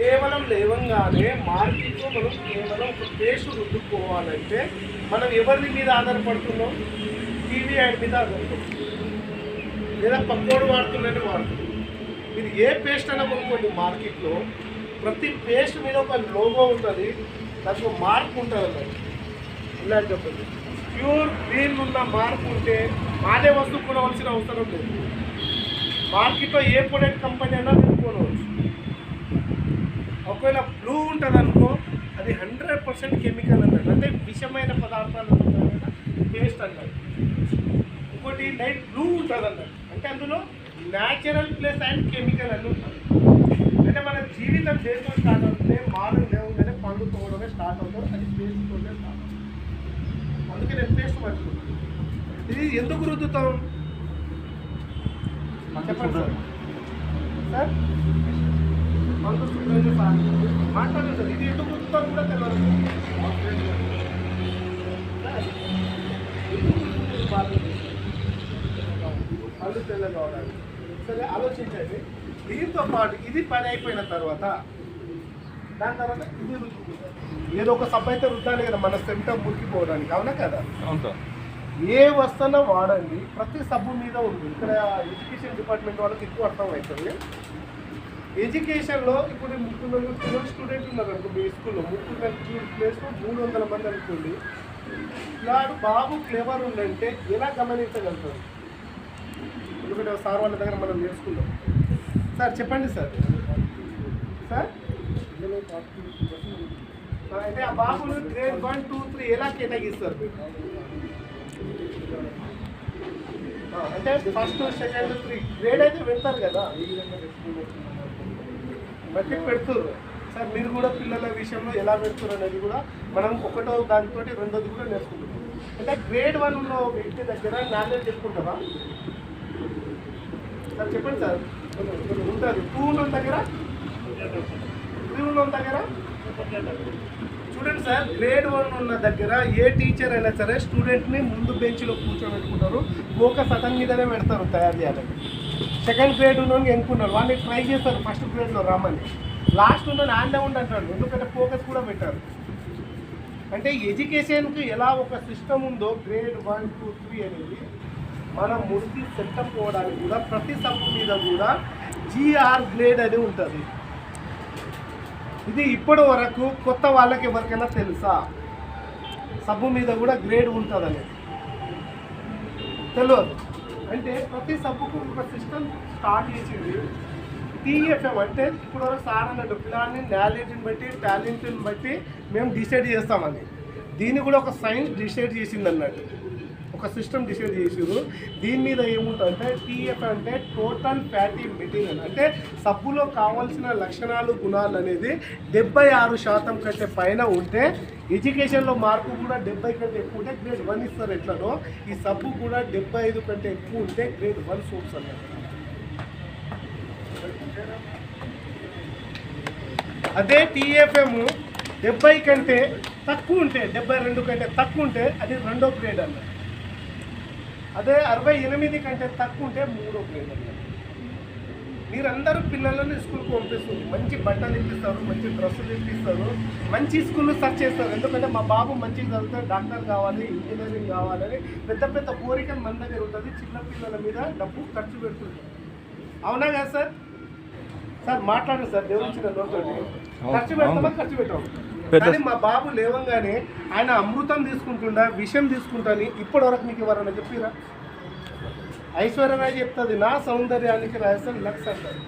కేవలం లేవంగానే మార్కెట్లో మనం కేవలం ఒక పేస్ట్ రుద్దుకోవాలంటే మనం ఎవరి మీద ఆధారపడుతున్నాం? టీవీ యాడ్ మీద ఆధారపడుతున్నాం, లేదా పక్కోడు వాడుతున్నట్టు వాడుతున్నాం. మీరు ఏ పేస్ట్ అయినా కొనుక్కోండి, మార్కెట్లో ప్రతి పేస్ట్ మీద ఒక లోగో ఉంటుంది, దానికి మార్క్ ఉంటుంది అన్నది. ఇలా చెప్పండి, ప్యూర్ గ్రీన్ ఉన్న మార్క్ ఉంటే అదే వస్తువు కొనవలసిన అవసరం లేదు. మార్కెట్లో ఏ ప్రొడక్ట్ కంపెనీ అయినా మీరు కొనవచ్చు. ఒకవేళ బ్లూ ఉంటుంది అనుకో, అది 100% కెమికల్ అన్నట్టు, అంటే విషమైన పదార్థాలు ఉంటాయి కదా, పేస్ట్ అంటారు. ఇంకోటి లైట్ బ్లూ ఉంటుంది అన్నట్టు, అంటే అందులో న్యాచురల్ ప్లస్ అండ్ కెమికల్ అని ఉంటుంది. అంటే మన జీవితం దేంతో స్టార్ట్ అవుతుంది? మార్నింగ్ లేవగానే పండు తోడమే స్టార్ట్ అవుతుంది, అది పేస్ట్తోనే స్టార్ట్ అవుతుంది. అందుకే నేను పేస్ట్ పట్టుకున్నాను. ఇది ఎందుకు రుద్దుతాం చెప్పండి సార్. సార్ పండు శుభ్రంగా మాట్లాడండి సార్. ఇది ఎందుకు రుద్దుతాం కూడా తెలియదు. పండు తెల్లగా కావడానికి సరే ఆలోచించండి. దీంతో పాటు ఇది పని అయిపోయిన తర్వాత దాని తర్వాత ఇది రుద్దుకుంటారు. ఏదో ఒక సబ్బు అయితే రుద్దాలి కదా, మన సెంటర్ మురికిపోవడానికి, అవునా కదా? అవును. ఏ వస్తున్నా వాడండి, ప్రతి సబ్బు మీద ఉంది. ఇక్కడ ఎడ్యుకేషన్ డిపార్ట్మెంట్ వాళ్ళకి ఎక్కువ అర్థం అవుతుంది. ఎడ్యుకేషన్లో ఇప్పుడు 300 స్టూడెంట్ ఉన్నారు అనుకో, మీ స్కూల్లో 300 ప్లేస్లో 300 మంది అనుకోండి. ఇలాంటి బాబు క్లెవర్ ఉందంటే ఎలా గమనించగలుగుతారు? ఎందుకంటే సార్ వాళ్ళ దగ్గర మనం నేర్చుకుందాం. సార్ చెప్పండి సార్. సార్ అయితే ఆ బాబును గ్రేడ్ 1, 2, 3 ఎలా కేటాయిస్తారు? అంటే ఫస్ట్, సెకండ్, 3 గ్రేడ్ అయితే పెడతారు కదా, బట్టి పెడుతున్నారు. సార్ మీరు కూడా పిల్లల విషయంలో ఎలా పెడుతున్నారు అనేది కూడా మనం ఒకటో దానితో రెండోది కూడా నేర్చుకుంటున్నాం. అంటే గ్రేడ్ 1 ఉన్న వ్యక్తి దగ్గర నాలెడ్జ్ చెప్పుకుంటారా? సార్ చెప్పండి సార్. ఉంటుంది 2 ఉన్న దగ్గర, 3 ఉన్న దగ్గర. చూడండి సార్, గ్రేడ్ 1 ఉన్న దగ్గర ఏ టీచర్ అయినా సరే స్టూడెంట్ని ముందు బెంచ్లో కూర్చోబెట్టుకుంటారు, ఫోకస్ అతని మీదనే పెడతారు తయారు చేయాలని. సెకండ్ గ్రేడ్ ఉన్నోని ఎన్నుకున్నారు, వాళ్ళని ట్రై చేస్తారు ఫస్ట్ గ్రేడ్లో రామని. లాస్ట్ ఉన్నోని ఆండే ఉండంటాడు, ఎందుకంటే ఫోకస్ కూడా పెట్టారు. అంటే ఎడ్యుకేషన్కి ఎలా ఒక సిస్టమ్ ఉందో గ్రేడ్ 1, 2, 3 అనేది మన మురికి సెటప్ పోవడానికి కూడా ప్రతి సబ్బు మీద కూడా GR గ్రేడ్ అని ఉంటుంది. ఇది ఇప్పటి వరకు కొత్త వాళ్ళకి ఎవరికైనా తెలుసా? సబ్బు మీద కూడా గ్రేడ్ ఉంటుందని తెలియదు. అంటే ప్రతి సబ్బుకు ఒక సిస్టమ్ స్టార్ట్ చేసింది. TFM అంటే ఇప్పుడు వరకు సార్ అన్నట్టు పిల్లల్ని నాలెడ్జ్ని బట్టి, టాలెంట్ని బట్టి మేము డిసైడ్ చేస్తామని. దీన్ని కూడా ఒక సైన్స్ డిసైడ్ చేసింది అన్నట్టు, ఒక సిస్టమ్ డిసైడ్ చేసారు. దీని మీద ఏముంటుందంటే TF అంటే టోటల్ ఫ్యాటీ మెటీరియల్, అంటే సబ్బులో కావాల్సిన లక్షణాలు, గుణాలు అనేది 76% కంటే పైన ఉంటే, ఎడ్యుకేషన్లో మార్కు కూడా 70 కంటే ఎక్కువ ఉంటే గ్రేడ్ 1 ఇస్తారు. ఎట్లనో ఈ సబ్బు కూడా 75 కంటే ఎక్కువ ఉంటే గ్రేడ్ 1 సోప్స్ అన్నట్టు. అదే TFM 70 కంటే తక్కువ ఉంటే, 72 కంటే తక్కువ ఉంటే అది 2వ గ్రేడ్ అన్నట్టు. అదే 68 కంటే తక్కువ ఉంటే 3వ గ్రేడ్ అన్నట్టు. మీరందరూ పిల్లలను స్కూల్కి పంపిస్తారు, మంచి బట్టలు ఇప్పిస్తారు, మంచి డ్రెస్సులు ఇప్పిస్తారు, మంచి స్కూల్లో సెర్చ్ చేస్తారు. ఎందుకంటే మా బాబు మంచిగా చదివితే డాక్టర్ కావాలి, ఇంజనీరింగ్ కావాలని పెద్ద పెద్ద కోరికలు మన దగ్గర ఉంటుంది. చిన్నపిల్లల మీద డబ్బు ఖర్చు పెడుతుంటారు, అవునా కదా సార్? సార్ మాట్లాడండి సార్. దేవుడిచ్చిన నోటండి ఖర్చు పెడతామా? ఖర్చు పెట్టాము. కానీ మా బాబు లేవంగానే ఆయన అమృతం తీసుకుంటుండా, విషం తీసుకుంటాని ఇప్పటి వరకు మీకు ఎవరన్నా చెప్పిరా? ఐశ్వర్యరాయ్ చెప్తుంది, నా సౌందర్యానికి రహస్యం లక్స్ అంటారు.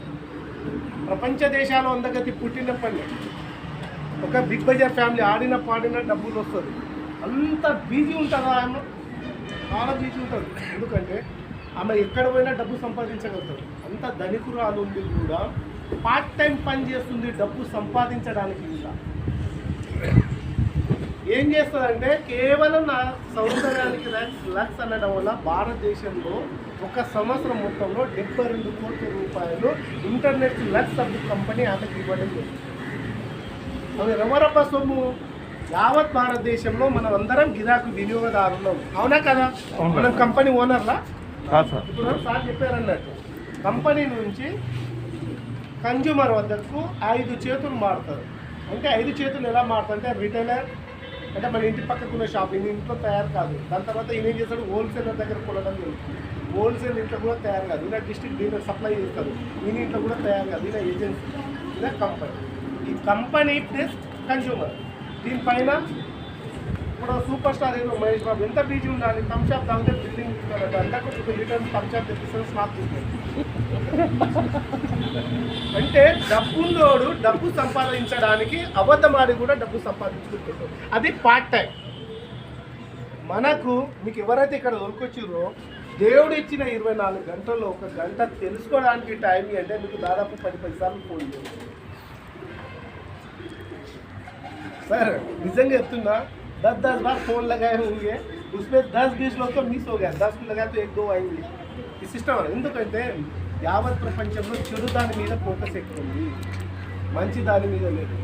ప్రపంచ దేశాలు అందగతి పుట్టినప్పటి ఒక బిగ్ బజార్ ఫ్యామిలీ ఆడిన పాడిన డబ్బులు వస్తుంది. అంత బిజీ ఉంటుందా? ఆమె చాలా బిజీ ఉంటుంది. ఎందుకంటే ఆమె ఎక్కడ పోయినా డబ్బు సంపాదించగలుగుతారు. అంత ధనికురాలు ఉంది కూడా పార్ట్ టైం పని చేస్తుంది డబ్బు సంపాదించడానికి. కూడా ఏం చేస్తుందంటే కేవలం నా సౌందర్యానికి లక్స్ అనడం వల్ల భారతదేశంలో ఒక సంవత్సరం మొత్తంలో 72 కోట్ల రూపాయలు ఇంటర్నెట్ లక్స్ సబ్బు కంపెనీ ఆమెకి ఇవ్వడం జరిగింది. అవి రమరప్ప సొమ్ము. యావత్ భారతదేశంలో మనం అందరం గిరాకు వినియోగదారులం, అవునా కదా? మనం కంపెనీ ఓనర్లా? ఇప్పుడు సార్ చెప్పారన్నట్టు కంపెనీ నుంచి కన్జ్యూమర్ వద్దకు 5 చేతులు మారుతారు. అంటే 5 చేతులు ఎలా మారుతారు అంటే రిటైలర్ అంటే మన ఇంటి పక్కకు ఉన్న షాప్ ఇంట్లో తయారు కాదు. దాని తర్వాత ఈయన ఏం చేస్తాడు, హోల్సేలర్ దగ్గర కొనడం జరుగుతుంది. హోల్సేల్ ఇంట్లో కూడా తయారు కాదు, ఇలా డిస్ట్రిక్ట్ డీలర్ సప్లై చేస్తారు. ఈయన ఇంట్లో కూడా తయారు కాదు, ఇలా ఏజెన్సీ, ఇలా కంపెనీ. ఈ కంపెనీ ప్లస్ కన్జ్యూమర్. దీనిపైన ఇప్పుడు super star hero Mahesh Babu ఎంత బిజీ ఉండాలి, థమ్స్ షాప్ తాగితే బిల్డింగ్ ఇస్తాడు, అందరికీ 2 లీటర్స్ థమ్స్ షాప్ తెప్పిస్తాడు, స్నాప్ తీసుకుంటాడు. అంటే డబ్బున్నోడు డబ్బు సంపాదించడానికి అబద్ధమాడి కూడా డబ్బు సంపాదించుకుంటాడు. అది పార్ట్ టైం. మనకు మీకు ఎవరైతే ఇక్కడ దొరికొచ్చిరో దేవుడు ఇచ్చిన 24 గంటల్లో 1 గంట తెలుసుకోవడానికి టైం అంటే మీకు దాదాపు 10 సార్లు ఫోన్ చేయాలి. सर निजंगे చెప్తున్నా 10-10 बार फोन लगाए होंगे, उसमें 10-20 लोग तो मिस हो गया, 10 को लगा तो 1-2 आएंगे. ఈ సిస్టమ్ ఎందుకంటే యావత్ ప్రపంచంలో చెడు దాని మీద ఫోకస్ ఎక్కువ ఉంది, మంచి దాని మీద లేదు.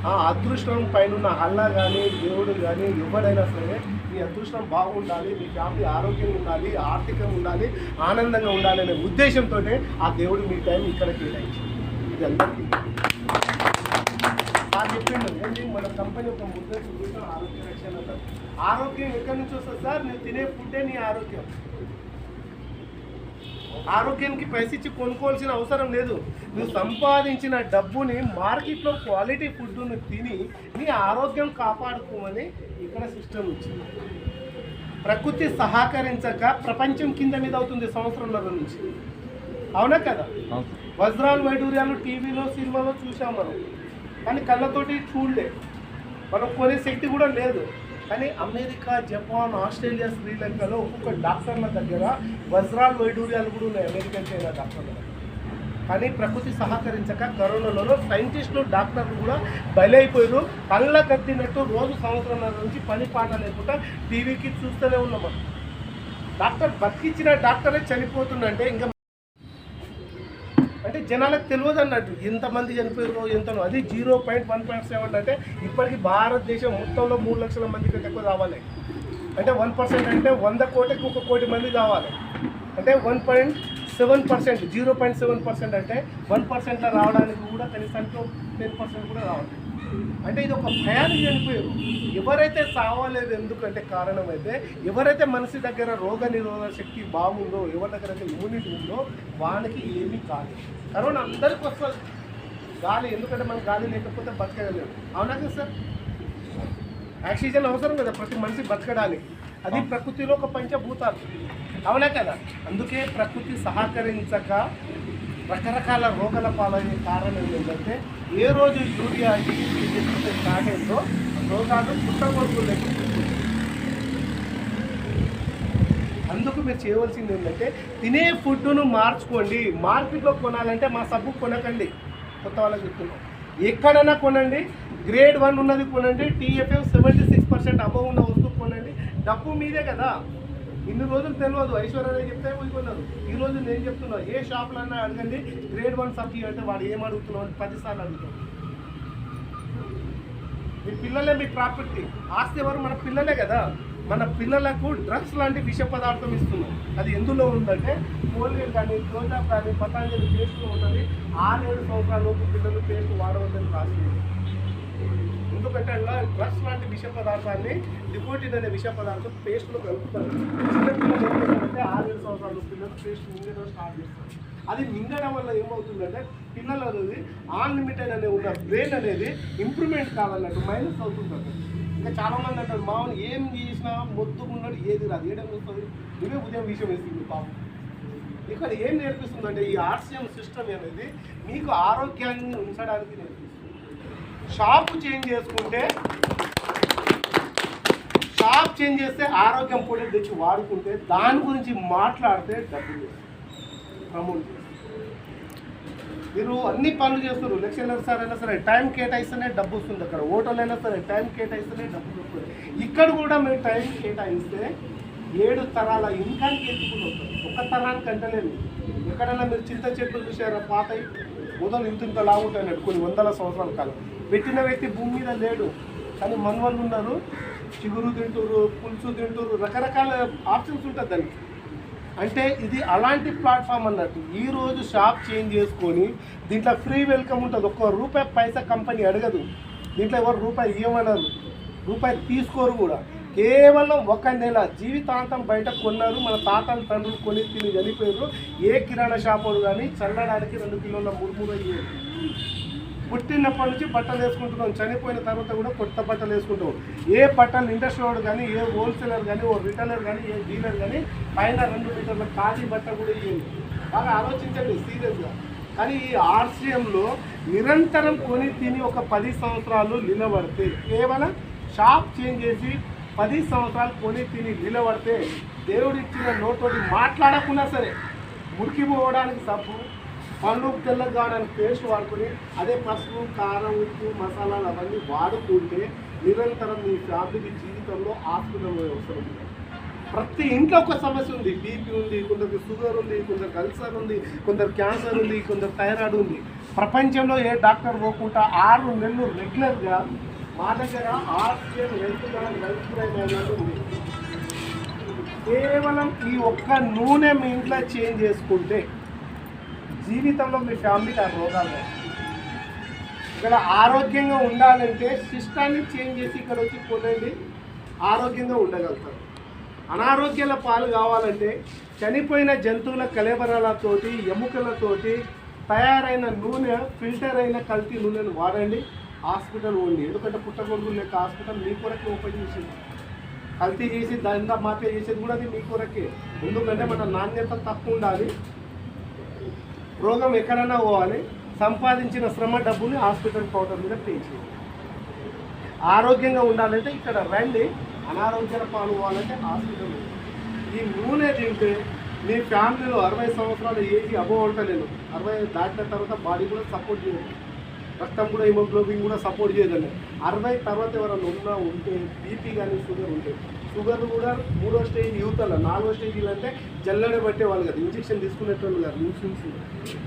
ఆ అదృష్టం పైన అల్లా కానీ దేవుడు కానీ ఎవడైనా సరే మీ అదృష్టం బాగుండాలి, మీ ఫ్యామిలీ ఆరోగ్యంగా ఉండాలి, ఆర్థికంగా ఉండాలి, ఆనందంగా ఉండాలి అనే ఉద్దేశంతో ఆ దేవుడు మీ టైం ఇక్కడ కేటాయించింది. ఇది అందరికీ చెప్పిండు. ఏంటి మన కంపెనీ ఒక ముద్ద చూపిస్తాం ఆరోగ్య రక్షణ అంటారు. ఆరోగ్యం ఎక్కడి నుంచి వస్తుంది సార్? నువ్వు తినే ఫుడ్డే నీ ఆరోగ్యం. ఆరోగ్యానికి పైసలు ఇచ్చి కొనుక్కోవాల్సిన అవసరం లేదు. నువ్వు సంపాదించిన డబ్బుని మార్కెట్లో క్వాలిటీ ఫుడ్ను తిని నీ ఆరోగ్యం కాపాడుకోమని ఇక్కడ సిస్టమ్ వచ్చింది. ప్రకృతి సహకరించక ప్రపంచం కింద మీద అవుతుంది సంవత్సరంన్నర నుంచి. అవునా కదా? వజ్రాలు వైడూర్యాలు టీవీలో సినిమాలో చూసాం మనం, కానీ కళ్ళతోటి చూడలే. మనం కొనే శక్తి కూడా లేదు. కానీ అమెరికా, జపాన్, ఆస్ట్రేలియా, శ్రీలంకలో ఒక్కొక్క డాక్టర్ల దగ్గర వజ్రాలు వైడూర్యాలు కూడా ఉన్నాయి, అమెరికన్ చైనా డాక్టర్ల దగ్గర. కానీ ప్రకృతి సహకరించక కరోనాలో సైంటిస్టులు డాక్టర్లు కూడా బలైపోయారు. కళ్ళ కట్టినట్టు రోజు సంవత్సరంన్నర నుంచి పని పాట లేకుండా టీవీకి చూస్తూనే ఉన్నాం. డాక్టర్ బతికిచ్చిన డాక్టరే చనిపోతుందంటే ఇంకా అంటే జనాలకు తెలియదు అన్నట్టు ఎంతమంది చనిపోయారో ఎంతనో. అది 0.1.7 అంటే ఇప్పటికీ భారతదేశం మొత్తంలో 3 లక్షల మంది కంటే ఎక్కువ రావాలి. అంటే 1% అంటే 100 కోటికి 1 కోటి మంది కావాలి. అంటే 1.7%, 0.7% అంటే 1%లో రావడానికి కూడా కనీసానికి 10% కూడా రావాలి. అంటే ఇది ఒక భయానికి చనిపోయారు. ఎవరైతే చావలేదు ఎందుకంటే కారణం అయితే ఎవరైతే మనిషి దగ్గర రోగ నిరోధక శక్తి బాగుందో, ఎవరి దగ్గర అయితే ఇమ్యూనిటీ ఉందో వానికి ఏమీ కాదు. కరోనా అందరికీ వస్తుంది గాలి, ఎందుకంటే మనకు గాలి లేకపోతే బతకలేదు. అవునా కదా సార్? ఆక్సిజన్ అవసరం కదా ప్రతి మనిషి బతకడానికి. అది ప్రకృతిలో ఒక పంచభూతాలు. అవునా కదా? అందుకే ప్రకృతి సహకరించక రకరకాల రోగాల పాలయ్యే కారణం ఏంటంటే ఏ రోజు యూరియా స్టార్ట్ అయిందో రోగాలు పుట్టగొడుకు లేకపోతే. అందుకు మీరు చేయవలసింది ఏంటంటే తినే ఫుడ్ను మార్చుకోండి. మార్కెట్లో కొనాలంటే మా సబ్బు కొనకండి, కొత్త వాళ్ళకి చెప్తున్నాం. ఎక్కడైనా కొనండి, గ్రేడ్ 1 ఉన్నది కొనండి, TFM 76% అబవ్ ఉన్న వస్తువు కొనండి. డబ్బు మీదే కదా. ఇన్ని రోజులు తెలియదు, ఐశ్వర్య చెప్తే కొన్నారు. ఈరోజు నేను చెప్తున్నా, ఏ షాప్లో అన్నా అడగండి గ్రేడ్ 1 సబ్జీ అంటే వాడు ఏం అడుగుతున్నావు అని 10 సార్లు అడుగుతాం. మీ పిల్లలే మీ ప్రాపర్టీ, ఆస్తి ఎవరు? మన పిల్లలే కదా. మన పిల్లలకు డ్రగ్స్ లాంటి విష పదార్థం ఇస్తున్నాం. అది ఎందులో ఉందంటే కోల్గేట్ కానీ, క్లోజాప్ కానీ, పతాంజలి పేస్ట్లో ఉంటుంది. 6-7 సంవత్సరాల లోపు పిల్లలు పేస్ట్ వాడవద్దని రాసింది. ఎందుకంటే అలా డ్రగ్స్ లాంటి విష పదార్థాన్ని డికోటిన్ అనే విష పదార్థం పేస్ట్లో కలుపుతారు. చిన్నపిల్లలు ఏం చేస్తారంటే 6-7 సంవత్సరాలు పిల్లలు పేస్ట్ మింగడం స్టార్ట్ చేస్తారు. అది మింగడం వల్ల ఏమవుతుందంటే పిల్లలు అనేది అన్లిమిటెడ్ అనే ఉన్న బ్రెయిన్ అనేది ఇంప్రూవ్మెంట్ కావాలన్నట్టు మైనస్ అవుతుంటారు. ఇంకా చాలామంది అంటారు మామూలు ఏం చేసినా మొత్తుకున్నాడు ఏది రాదు, ఏడం వస్తుంది, ఇవే ఉదయం విషయం వేస్తుంది పాపం. ఇక్కడ ఏం నేర్పిస్తుందంటే ఈ ఆర్సిఎం సిస్టమ్ అనేది మీకు ఆరోగ్యాన్ని ఉంచడానికి నేర్పిస్తుంది. షాప్ చేంజ్ చేసుకుంటే, షాప్ చేంజ్ చేస్తే ఆరోగ్యం కూడా తెచ్చి వాడుకుంటే, దాని గురించి మాట్లాడితే డబ్బులు ప్రమోట్ చేస్తారు. మీరు అన్ని పనులు చేస్తారు. లెక్చరర్ సార్ అయినా సరే టైం కేటాయిస్తేనే డబ్బు వస్తుంది. అక్కడ హోటల్ అయినా సరే టైం కేటాయిస్తేనే డబ్బు వస్తుంది. ఇక్కడ కూడా మీరు టైం కేటాయిస్తే 7 తరాల ఇన్కానికి ఎత్తుకుని వస్తారు. ఒక తరానికి అంటలేదు. ఎక్కడైనా మీరు చింత చెట్లు చూసారా? పాతవి మొదలు ఇంత లాగుంటాయి కొన్ని వందల సంవత్సరాల కాలం. పెట్టిన వ్యక్తి భూమి మీద లేడు, కానీ మనవాళ్ళు ఉన్నారు. చిగురు తింటారు, పులుసు తింటారు, రకరకాల ఆప్షన్స్ ఉంటుంది దానికి. అంటే ఇది అలాంటి ప్లాట్ఫామ్ అన్నట్టు. ఈరోజు షాప్ చేంజ్ చేసుకొని దీంట్లో ఫ్రీ వెల్కమ్ ఉంటుంది. ఒక్క రూపాయి పైసా కంపెనీ అడగదు. దీంట్లో ఎవరు రూపాయి ఇవ్వమన్నారు, రూపాయి తీసుకోరు కూడా. కేవలం ఒక నెల జీవితాంతం బయట కొన్నారు. మన తాతలు తండ్రులు కొని తిని చనిపోయారు. ఏ కిరాణా షాపుడు కానీ చల్లడానికి 2 కిలోల మురుమురు అయ్యేది. పుట్టినప్పటి నుంచి బట్టలు వేసుకుంటున్నాం, చనిపోయిన తర్వాత కూడా కొత్త బట్టలు వేసుకుంటాం. ఏ బట్టలు ఇండస్ట్రీ వాడు కానీ, ఏ హోల్సేలర్ కానీ, ఓ రిటైలర్ కానీ, ఏ డీలర్ కానీ పైన 2 మీటర్ల ఖాళీ బట్ట కూడా ఇవ్వండి. బాగా ఆలోచించండి సీరియస్గా. కానీ ఈ ఆర్సీఎంలో నిరంతరం కొని తిని ఒక 10 సంవత్సరాలు నిలబడితే, కేవలం షాప్ చేంజ్ చేసి 10 సంవత్సరాలు కొని తిని నిలబడితే, దేవుడిచ్చిన నోటోటి మాట్లాడకున్నా సరే మురికిపోవడానికి సబ్బు, పండ్లు తెల్లగా కావడానికి పేస్ట్ వాడుకొని అదే పసుపు, కారం, ఉప్పు, మసాలాలు అవన్నీ వాడుకుంటే నిరంతరం మీ ఫ్యామిలీకి జీవితంలో హాస్పిటల్ అవసరం ఉంది. ప్రతి ఇంట్లో ఒక సమస్య ఉంది. బీపీ ఉంది, కొందరికి షుగర్ ఉంది, కొందరికి అల్సర్ ఉంది, కొందరు క్యాన్సర్ ఉంది, కొందరు థైరాయిడ్ ఉంది. ప్రపంచంలో ఏ డాక్టర్ పోకుండా 6 నెలలు రెగ్యులర్గా మా దగ్గర ఆర్సీఎం హెల్త్ ప్రైమ్ ఉంది. కేవలం ఈ ఒక్క నూనె మీ ఇంట్లో చేంజ్ చేసుకుంటే జీవితంలో మీ ఫ్యామిలీకి ఆ రోగాలు. ఇక్కడ ఆరోగ్యంగా ఉండాలంటే సిస్టాన్ని చేంజ్ చేసి ఇక్కడ వచ్చి కొనండి, ఆరోగ్యంగా ఉండగలుగుతారు. అనారోగ్యాల పాలు కావాలంటే చనిపోయిన జంతువుల కళేబరాలతోటి, ఎముకలతోటి తయారైన నూనె, ఫిల్టర్ అయిన కల్తీ నూనెను వాడండి. హాస్పిటల్ ఉంది. ఎందుకంటే పుట్టగొడుగులు లెక్క హాస్పిటల్ మీ కొరకే ఓపెన్ చేసింది. కల్తీ చేసి దందా మాఫియా చేసేది కూడా అది మీ కొరకే. ఎందుకంటే మన నాణ్యత తక్కువ ఉండాలి, రోగం ఎక్కడైనా పోవాలి, సంపాదించిన శ్రమ డబ్బుని హాస్పిటల్ కౌంటర్ మీద పే చేయాలి. ఆరోగ్యంగా ఉండాలంటే ఇక్కడ రండి, అనారోగ్యాల పాలు పోవాలంటే హాస్పిటల్. ఈ నూనె తింటే మీ ఫ్యామిలీలో 60 సంవత్సరాల ఏజ్ అబోవ్ ఉంటలేదు, 60 దాటిన తర్వాత బాడీ కూడా సపోర్ట్ చేయదు, రక్తం కూడా హిమోగ్లోబిన్ కూడా సపోర్ట్ చేయదండి. 60 తర్వాత ఎవరైనా ఉంటే బీపీ కానీ షుగర్ ఉంటే, షుగర్ కూడా 3వ స్టేజ్ యూతల, 4వ స్టేజీలు అంటే జల్లెడ పట్టేవాళ్ళు కదా, ఇంజక్షన్ తీసుకునేటోళ్ళు కాదు, ఇన్సూరెన్స్.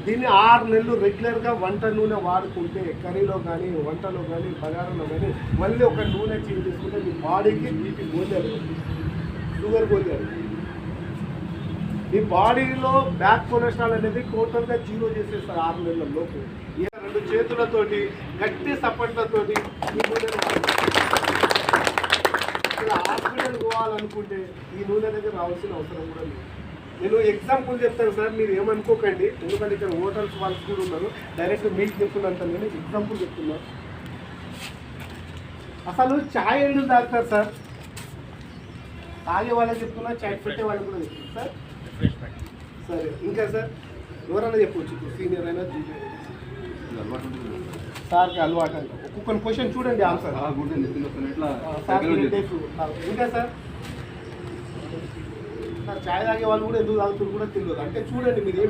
దీన్ని 6 నెలలు రెగ్యులర్గా వంట నూనె వాడుకుంటే, కర్రీలో కానీ, వంటలో కానీ, బగారంలో కానీ, మళ్ళీ ఒక నూనె చేంజ్ తీసుకుంటే మీ బాడీకి బీపీ పోలేదు, షుగర్ పోలేదు. మీ బాడీలో బ్యాక్ కొలెస్ట్రాల్ అనేది టోటల్గా 0 చేసేస్తారు 6 నెలల్లోపు. 2 చేతులతోటి గట్టి సపోర్ట్లతోటి ఈ నూనె ఇలా హాస్పిటల్ పోవాలనుకుంటే ఈ నూనె దగ్గర రావాల్సిన అవసరం కూడా లేదు. నేను ఎగ్జాంపుల్ చెప్తాను సార్, మీరు ఏమనుకోకండి, ఎందుకంటే ఇక్కడ హోటల్స్ వాళ్ళు కూడా ఉన్నారు, డైరెక్ట్ మీకు చెప్తున్నంత నేను ఎగ్జాంపుల్ చెప్తున్నాను. అసలు ఛాయ్ ఎందుకు తాగుతారు సార్? తాగే వాళ్ళకి చెప్తున్నా, ఛాయ్ పెట్టే వాళ్ళకి కూడా చెప్తున్నా సార్. సరే, ఇంకా సార్ ఎవరైనా చెప్పవచ్చు, సీనియర్ అయినా జూనియర్ సార్కి అలవాటు అంట. ఒక్కొక్క క్వశ్చన్ చూడండి ఆన్సర్. ఇంకా సార్ ఛాయ్ తాగే వాళ్ళు కూడా ఎందుకు తాగుతారు కూడా తెలియదు. అంటే చూడండి మీరు ఏం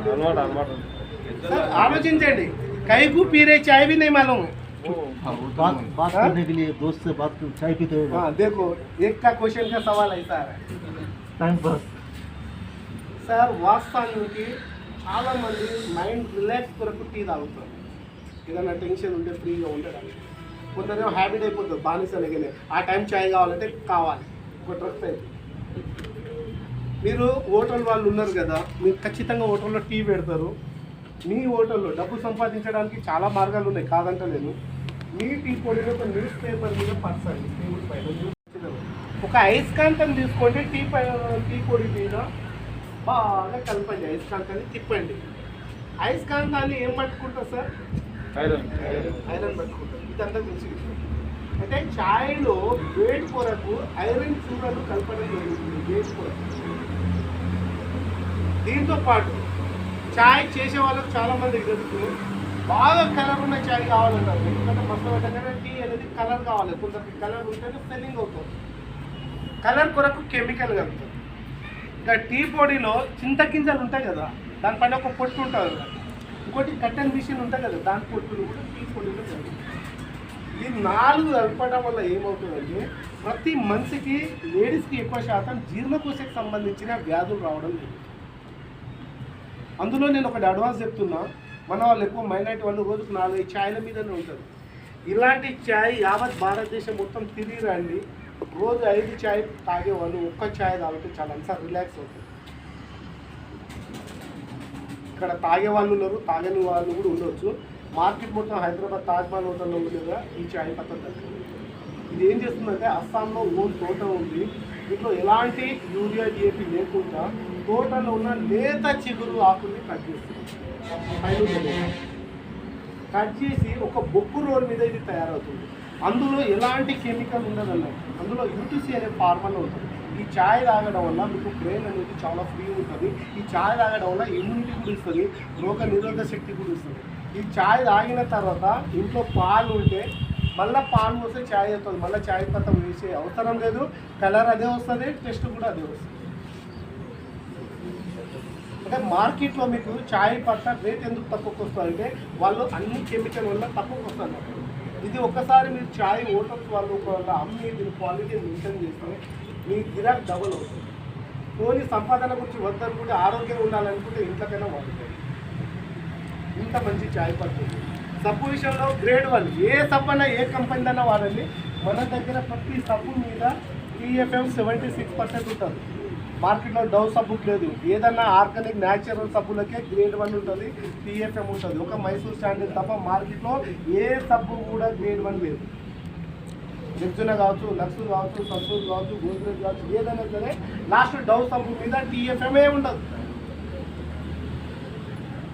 సార్ ఆలోచించండి. కైకు పీరే చాయ్ भी नहीं मालूम, बात करने के लिए दोस्त से बात चाय पीते हुए। हाँ देखो, एक का क्वेश्चन का सवाल ऐसा है टाइम पास సార్. వాస్తవానికి చాలా మంది మైండ్ రిలాక్స్ కొరకు టీ తాగుతారు, ఏదైనా టెన్షన్ ఉంటే ఫ్రీగా ఉండడానికి. కొందరేమో హ్యాబిట్ అయిపోతుంది బానిసలగానే, ఆ టైం చాయ్ కావాలంటే కావాలి, ఒక డ్రగ్స్ అయితే. మీరు హోటల్ వాళ్ళు ఉన్నారు కదా, మీరు ఖచ్చితంగా హోటల్లో టీ పెడతారు. మీ హోటల్లో డబ్బు సంపాదించడానికి చాలా మార్గాలు ఉన్నాయి, కాదంటలేను. మీ టీ పొడిని ఒక న్యూస్ పేపర్ మీద పర్సండి, టేబుల్ పైన ఒక అయస్కాంతం తీసుకోండి, టీ పొడి మీద బాగా కలపండి, అయస్కాంతాన్ని తిప్పండి. అయస్కాంతాన్ని ఏం పట్టుకుంటారు సార్? ఐరన్ పట్టుకుంటారు. ఇదంతా తెలిసి అయితే ఛాయ్లో వేడి కొరకు ఐరన్ చూడలు కలపడం జరుగుతుంది, వేడి కొరకు. దీంతో పాటు ఛాయ్ చేసే వాళ్ళకి చాలామంది తెలుసు, బాగా కలర్ ఉన్న ఛాయ్ కావాలంటారు. ఎందుకంటే మసాలా పెట్టగానే టీ అనేది కలర్ కావాలి, కొందరికి కలర్ ఉంటేనే సెల్లింగ్ అవుతుంది. కలర్ కొరకు కెమికల్ కలుగుతుంది. ఇంకా టీ పొడిలో చింతగింజలు ఉంటాయి కదా, దానిపైన ఒక పొట్టు ఉంటుంది కదా, ఇంకోటి కట్టెన్ మిషన్ ఉంటుంది కదా, దాని పొట్టులు కూడా టీ పొడిలో జరుగుతుంది. ఈ 4 కలపడం వల్ల ఏమవుతుందంటే ప్రతి మనిషికి, లేడీస్కి ఎక్కువ శాతం జీర్ణకోశకు సంబంధించిన వ్యాధులు రావడం లేదు. అందులో నేను ఒకటి అడ్వాన్స్ చెప్తున్నా, మన వాళ్ళు ఎక్కువ మైనారిటీ వాళ్ళు రోజుకు 4-5 ఛాయ్ల మీదనే ఉంటారు. ఇలాంటి ఛాయ్ యావత్ భారతదేశం మొత్తం తిరిగి రండి, రోజు 5 ఛాయ్ తాగేవాళ్ళు ఒక్క ఛాయ్ తాగితే చాలా అంతా రిలాక్స్ అవుతుంది. ఇక్కడ తాగే వాళ్ళు ఉన్నారు, తాగని వాళ్ళు కూడా ఉండొచ్చు. మార్కెట్ మొత్తం హైదరాబాద్ తాజ్మహల్ హోటల్లో ఉంది కదా ఈ చాయ్ పత్తా దొరుకుతుంది. ఇది ఏం చేస్తుందంటే అస్సాంలో ఓన్ తోట ఉంది, దీంట్లో ఎలాంటి యూరియా డిఏపి లేకుండా తోటలో ఉన్న లేత చిగురు ఆకుల్ని కట్ చేస్తుంది. కట్ చేసి ఒక బొగ్గు రోల్ మీద ఇది తయారవుతుంది. అందులో ఎలాంటి కెమికల్ ఉండదన్నమాట. అందులో యూటీసీ అనే ఫార్ములా ఉంటుంది. ఈ ఛాయ్ తాగడం వల్ల మీకు బ్రెయిన్ అనేది చాలా ఫ్రీ ఉంటుంది. ఈ ఛాయ్ తాగడం వల్ల ఇమ్యూనిటీ కూడా ఇస్తుంది, రోగ నిరోధక శక్తి కూడా ఇస్తుంది. ఈ ఛాయ్ తాగిన తర్వాత ఇంట్లో పాలు ఉంటే మళ్ళీ పాలు పోస్తే ఛాయ్ అవుతుంది, మళ్ళీ ఛాయ్ పత్తా వేసే అవసరం లేదు. కలర్ అదే వస్తుంది, టేస్ట్ కూడా అదే వస్తుంది. అంటే మార్కెట్లో మీకు ఛాయ్ పత్తా రేట్ ఎందుకు తక్కువకి వస్తుందంటే వాళ్ళు అన్ని కెమికల్ వల్ల తక్కువకి వస్తుంది. ఇది ఒక్కసారి మీరు ఛాయ్ హోటల్స్ వాళ్ళు ఒకవేళ అమ్మి దీని క్వాలిటీ మెయింటైన్ చేస్తే మీ గిరాక్ డబుల్ అవుతుంది. పోనీ సంపాదన గురించి వద్దనుకుంటే ఆరోగ్యంగా ఉండాలనుకుంటే ఇంట్లోకైనా వాడుతుంది. ఇంత మంచి ఛాయ్ పడుతుంది. సబ్బు విషయంలో గ్రేడ్ 1 ఏ సబ్బు అన్నా ఏ కంపెనీ అన్నా వాడండి. మన దగ్గర ప్రతి సబ్బు మీద TFM 76% ఉంటుంది. మార్కెట్లో డవ్ సబ్బుకి లేదు. ఏదన్నా ఆర్గానిక్ న్యాచురల్ సబ్బులకే గ్రేడ్ 1 ఉంటుంది, TFM ఉంటుంది. ఒక మైసూర్ స్టాండర్డ్ తప్ప మార్కెట్లో ఏ సబ్బు కూడా గ్రేడ్ 1 లేదు. జగ్జున కావచ్చు, లక్స్ కావచ్చు, ససూర్ కావచ్చు, గోద్రేజ్ కావచ్చు, ఏదైనా సరే లాస్ట్ డవ్ సబ్బు మీద TFM ఉండదు.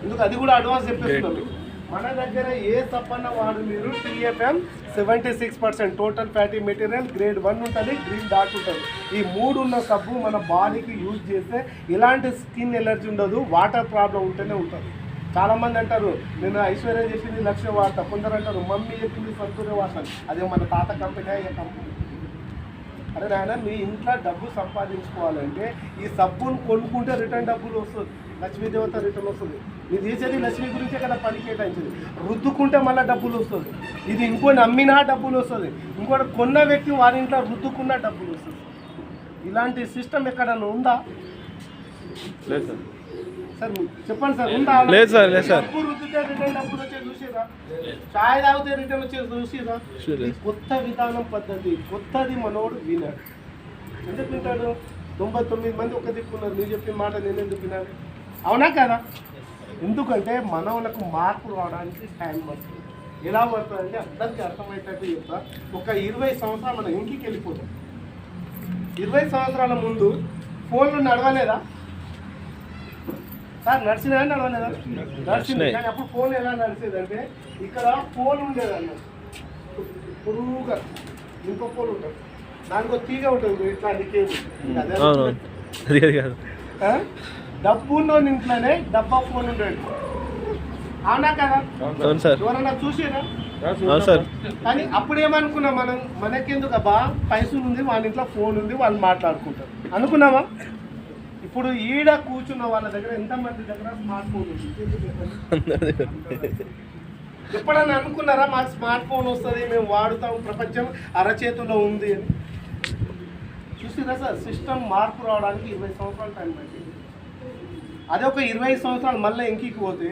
ఎందుకు అది కూడా అడ్వాన్స్ చెప్పేస్తున్నాం. మన దగ్గర ఏ సబ్బన్న వాడు మీరు TFM 76% total fatty material grade 1 ఉంటుంది, గ్రీన్ డాట్ ఉంటుంది. ఈ 3 ఉన్న సబ్బు మన బాడీకి యూజ్ చేస్తే ఎలాంటి స్కిన్ ఎలర్జీ ఉండదు, వాటర్ ప్రాబ్లం ఉంటేనే ఉంటుంది. చాలామంది అంటారు నేను ఐశ్వర్య చెప్పింది 1,00,000 వాడతా, కొందరు అంటారు మమ్మీ చెప్పింది 20 వాడతాను. అదే మన తాత కంపెనీ ఏ కంపెనీ. అరే నాయన మీ ఇంట్లో డబ్బు సంపాదించుకోవాలంటే ఈ సబ్బును కొనుక్కుంటే రిటర్న్ డబ్బులు వస్తుంది, లక్ష్మీదేవత రిటర్న్ వస్తుంది. మీరు చేసేది లక్ష్మీ గురించే కదా పని కేటాయించేది. రుద్దుకుంటే మళ్ళీ డబ్బులు వస్తుంది. ఇది ఇంకోటి అమ్మినా డబ్బులు వస్తుంది, ఇంకోటి కొన్న వ్యక్తి వారి ఇంట్లో రుద్దుకున్నా డబ్బులు వస్తుంది. ఇలాంటి సిస్టమ్ ఎక్కడన్నా ఉందా? లేదు సార్ చెప్పండి సార్, ఉందా? లేదు సార్, లేదు సార్. డబ్బు రుద్దితే రిటర్న్ డబ్బులు వచ్చేది చూసిరా, చాయ్ తాగితే రిటర్న్ వచ్చేది చూసిరా. కొత్త విధానం పద్ధతి, కొత్తది మనోడు వినాడు. ఎందుకు వింటాడు? 99 మంది ఒక దిక్కున్నారు, మీరు చెప్పిన మాట నేనేం చెప్పినాను, అవునా కదా? ఎందుకంటే మనవులకు మార్పు రావడానికి టైం పడుతుంది. ఎలా పడుతుంది అంటే అందరికీ అర్థమయ్యేటట్టు చెప్తా. ఒక 20 సంవత్సరాలు మనం ఇంటికి వెళ్ళిపోతాం. 20 సంవత్సరాల ముందు ఫోన్లు నడవలేదా సార్? నడిచినా నడవలేదా? నడిచింది. కానీ అప్పుడు ఫోన్ ఎలా నడిచేదంటే ఇక్కడ ఫోన్ ఉండేదన్న పురుగా, ఇంకో ఫోన్ ఉంటుంది, దానికి ఒక తీగ ఉంటుంది ఇట్లాంటి కేబుల్. డబ్బు ఉన్న ఇంట్లోనే డబ్బా ఫోన్ ఉండేది, అవునా కదా? ఎవరన్నా చూసిరా? కానీ అప్పుడు ఏమనుకున్నాం మనం, మనకెందుకు అబ్బా పైసలు ఉంది, వాళ్ళ ఇంట్లో ఫోన్ ఉంది, వాళ్ళు మాట్లాడుకుంటారు అనుకున్నామా? ఇప్పుడు ఈడ కూర్చున్న వాళ్ళ దగ్గర ఎంతమంది దగ్గర స్మార్ట్ ఫోన్ ఉంది? ఎప్పుడన్నా అనుకున్నారా మాకు స్మార్ట్ ఫోన్ వస్తుంది, మేము వాడుతాం, ప్రపంచం అరచేతిలో ఉంది అని? చూసిరా సార్, సిస్టమ్ మార్పు రావడానికి 20 సంవత్సరాలు టైం పట్టింది. అదే ఒక 20 సంవత్సరాలు మళ్ళీ ఇంకికి పోతే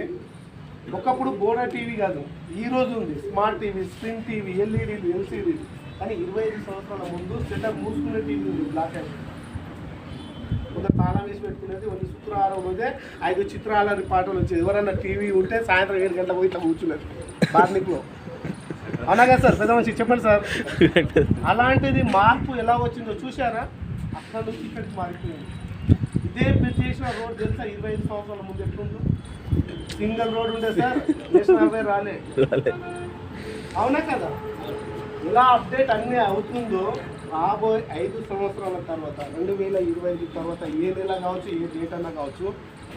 ఒకప్పుడు బోర్డా టీవీ కాదు, ఈరోజు ఉంది స్మార్ట్ టీవీ, స్క్రీన్ టీవీ, ఎల్ఈడీలు, ఎల్సీడీలు. కానీ 25 సంవత్సరాల ముందు సెటప్ మూసుకునే టీవీ ఉంది, బ్లాక్ అండ్ వైట్. కొంత తాళం వేసి పెట్టుకునేది. ಒಂದು శుక్రవారం రోజే 5 చిత్రాలని పాటలు వచ్చేది. ఎవరన్నా టీవీ ఉంటే సాయంత్రం 7 గంటల పోయి ఇట్లా కూర్చున్నారు మార్నింగ్లో, అవునా కదా సార్? పెద్ద మంచి చెప్పండి సార్. అలాంటిది మార్పు ఎలా వచ్చిందో చూసారా? అక్కడ నుంచి ఇక్కడికి మారిపోయింది. ఇదే బ్రిడ్జ్ చేసిన రోడ్ తెలుసా 25 సంవత్సరాల ముందు ఎట్లుందో? సింగిల్ రోడ్ ఉండే సార్, నేషనల్ హైవే రాలే, అవునా కదా? ఇలా అప్డేట్ అన్నీ అవుతుందో రాబోయే 5 సంవత్సరాల తర్వాత 2025 తర్వాత ఏ నెల కావచ్చు, ఏ డేట్ అన్నా కావచ్చు,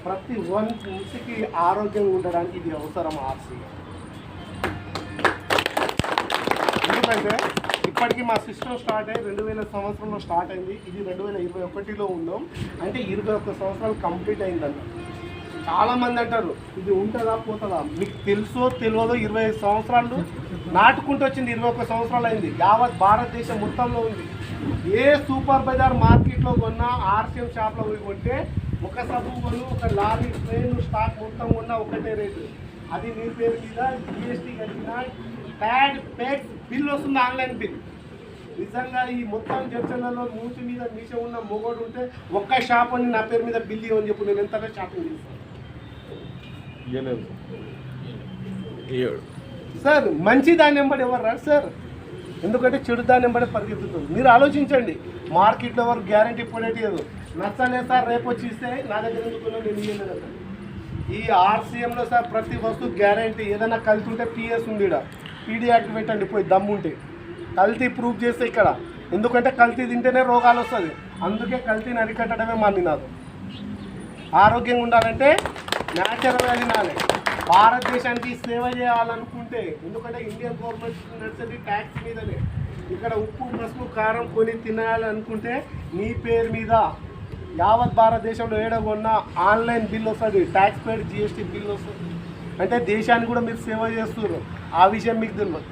ప్రతి మనిషికి ఆరోగ్యంగా ఉండడానికి ఇది అవసరం. ఆర్సీ ఎందుకంటే ఇప్పటికీ మా సిస్టమ్ స్టార్ట్ అయ్యి 2000 సంవత్సరంలో స్టార్ట్ అయింది, ఇది 2021లో ఉన్నాం. అంటే 21 సంవత్సరాలు కంప్లీట్ అయిందన్న. చాలామంది అంటారు ఇది ఉంటుందా పోతుందా? మీకు తెలుసో తెలియదో 25 సంవత్సరాలు నాటుకుంటూ వచ్చింది, 21 సంవత్సరాలు అయింది. యావత్ భారతదేశం మొత్తంలో ఉంది. ఏ సూపర్ బజార్ మార్కెట్లో కొన్నా, ఆర్సీఎం షాప్లో పోయి కొంటే ఒక సబ్బు కొను, ఒక లారీ ట్రైన్ స్టాక్ మొత్తం కొన్నా ఒకటే రేటు. అది మీ పేరు మీద జిఎస్టీ కలిగిన ట్యాడ్ ట్యాక్స్ బిల్ వస్తుంది, ఆన్లైన్ బిల్. నిజంగా ఈ మొత్తం చర్చలలో మూతి మీద మీస ఉన్న మొగోడు ఉంటే ఒక్క షాప్ అని నా పేరు మీద బిల్ ఇవ్వని చెప్పు, నేను ఎంతగా షాపింగ్ చేస్తాను. గెలవు ఏడు సార్ మంచి దాన్ని వెంబడి ఎవరు రాదు సార్, ఎందుకంటే చెడు దాన్ని వెంబడి పరిగెత్తుతుంది. మీరు ఆలోచించండి, మార్కెట్లో ఎవరు గ్యారంటీ పొడేటియదు. నచ్చలేదు సార్ రేపు వచ్చి ఇస్తే నా దగ్గర ఎందుకున్నా నేను ఇయ్యలేదు సార్. ఈ ఆర్సీఎంలో సార్ ప్రతి వస్తువు గ్యారంటీ. ఏదైనా కల్తీ ఉంటే పిఎస్ ఉంది, ఇక్కడ పీడీ యాక్ట్ పెట్టండి పోయి దమ్ముంటే. కల్తీ ప్రూఫ్ చేస్తే ఇక్కడ, ఎందుకంటే కల్తీ తింటేనే రోగాలు వస్తుంది. అందుకే కల్తీని అరికట్టడమే మా నినాదం. ఆరోగ్యంగా ఉండాలంటే న్యాచురల్గా తినాలి. భారతదేశానికి సేవ చేయాలనుకుంటే, ఎందుకంటే ఇండియన్ గవర్నమెంట్ నడిచేది ట్యాక్స్ మీదనే. ఇక్కడ ఉప్పు పసుపు కారం కొని తినాలనుకుంటే నీ పేరు మీద యావత్ భారతదేశంలో ఏడగొన్న ఆన్లైన్ బిల్ వస్తుంది, ట్యాక్స్ పేడ్ జిఎస్టీ బిల్ వస్తుంది. అంటే దేశాన్ని కూడా మీరు సేవ చేస్తున్నారు, ఆ విషయం మీకు తెలియదు.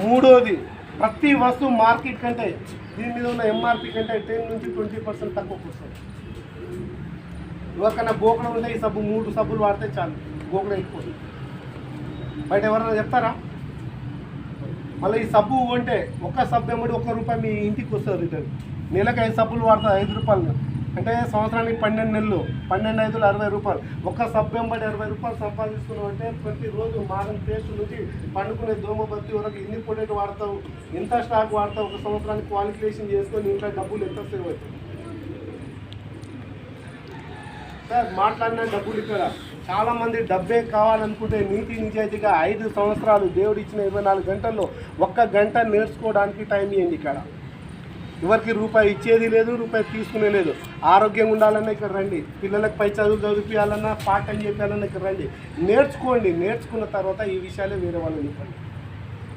మూడోది, ప్రతి వస్తువు మార్కెట్ కంటే దీని మీద ఉన్న ఎంఆర్పి కంటే 10 నుంచి 20% తక్కువకు వస్తుంది. ఎవరికైనా గోకడం ఉంటే ఈ సబ్బు 3 సబ్బులు వాడితే చాలు, గోకడం ఎక్కువ. బయట ఎవరైనా చెప్తారా? మళ్ళీ ఈ సబ్బు కొంటే ఒక్క సబ్బు ఎమ్మడి ₹1 మీ ఇంటికి వస్తుంది రిటర్న్. నెలకు 5 సబ్బులు వాడుతుంది ₹5, అంటే సంవత్సరానికి 12 నెలలు, 12 5 ₹60. ఒక్క సబ్బు వెంబడి ₹60 సంపాదిస్తున్నావు అంటే ప్రతిరోజు మారం పేస్ట్ నుంచి పండుకునే దోమబత్తి వరకు ఎన్ని పొడేట్ వాడతావు, ఎంత స్టాక్ వాడతావు, ఒక సంవత్సరానికి క్వాలిఫికేషన్ చేసుకొని ఇంట్లో డబ్బులు ఎంత సేవ్ అవుతాయి సార్. మాట్లాడిన డబ్బులు ఇక్కడ చాలామంది డబ్బే కావాలనుకుంటే నీతి నిజాయితీగా 5 సంవత్సరాలు దేవుడు ఇచ్చిన 24 గంటల్లో 1 గంట నేర్చుకోవడానికి టైం ఇవ్వండి. ఇక్కడ ఎవరికి రూపాయి ఇచ్చేది లేదు, రూపాయి తీసుకునే లేదు. ఆరోగ్యంగా ఉండాలన్నా ఇక్కడ రండి, పిల్లలకు పై చదువు చదివించాలన్నా, పార్ట్ టైం చెప్పాలన్నా ఇక్కడ రండి, నేర్చుకోండి. నేర్చుకున్న తర్వాత ఈ విషయాలే వేరే వాళ్ళు చెప్పండి.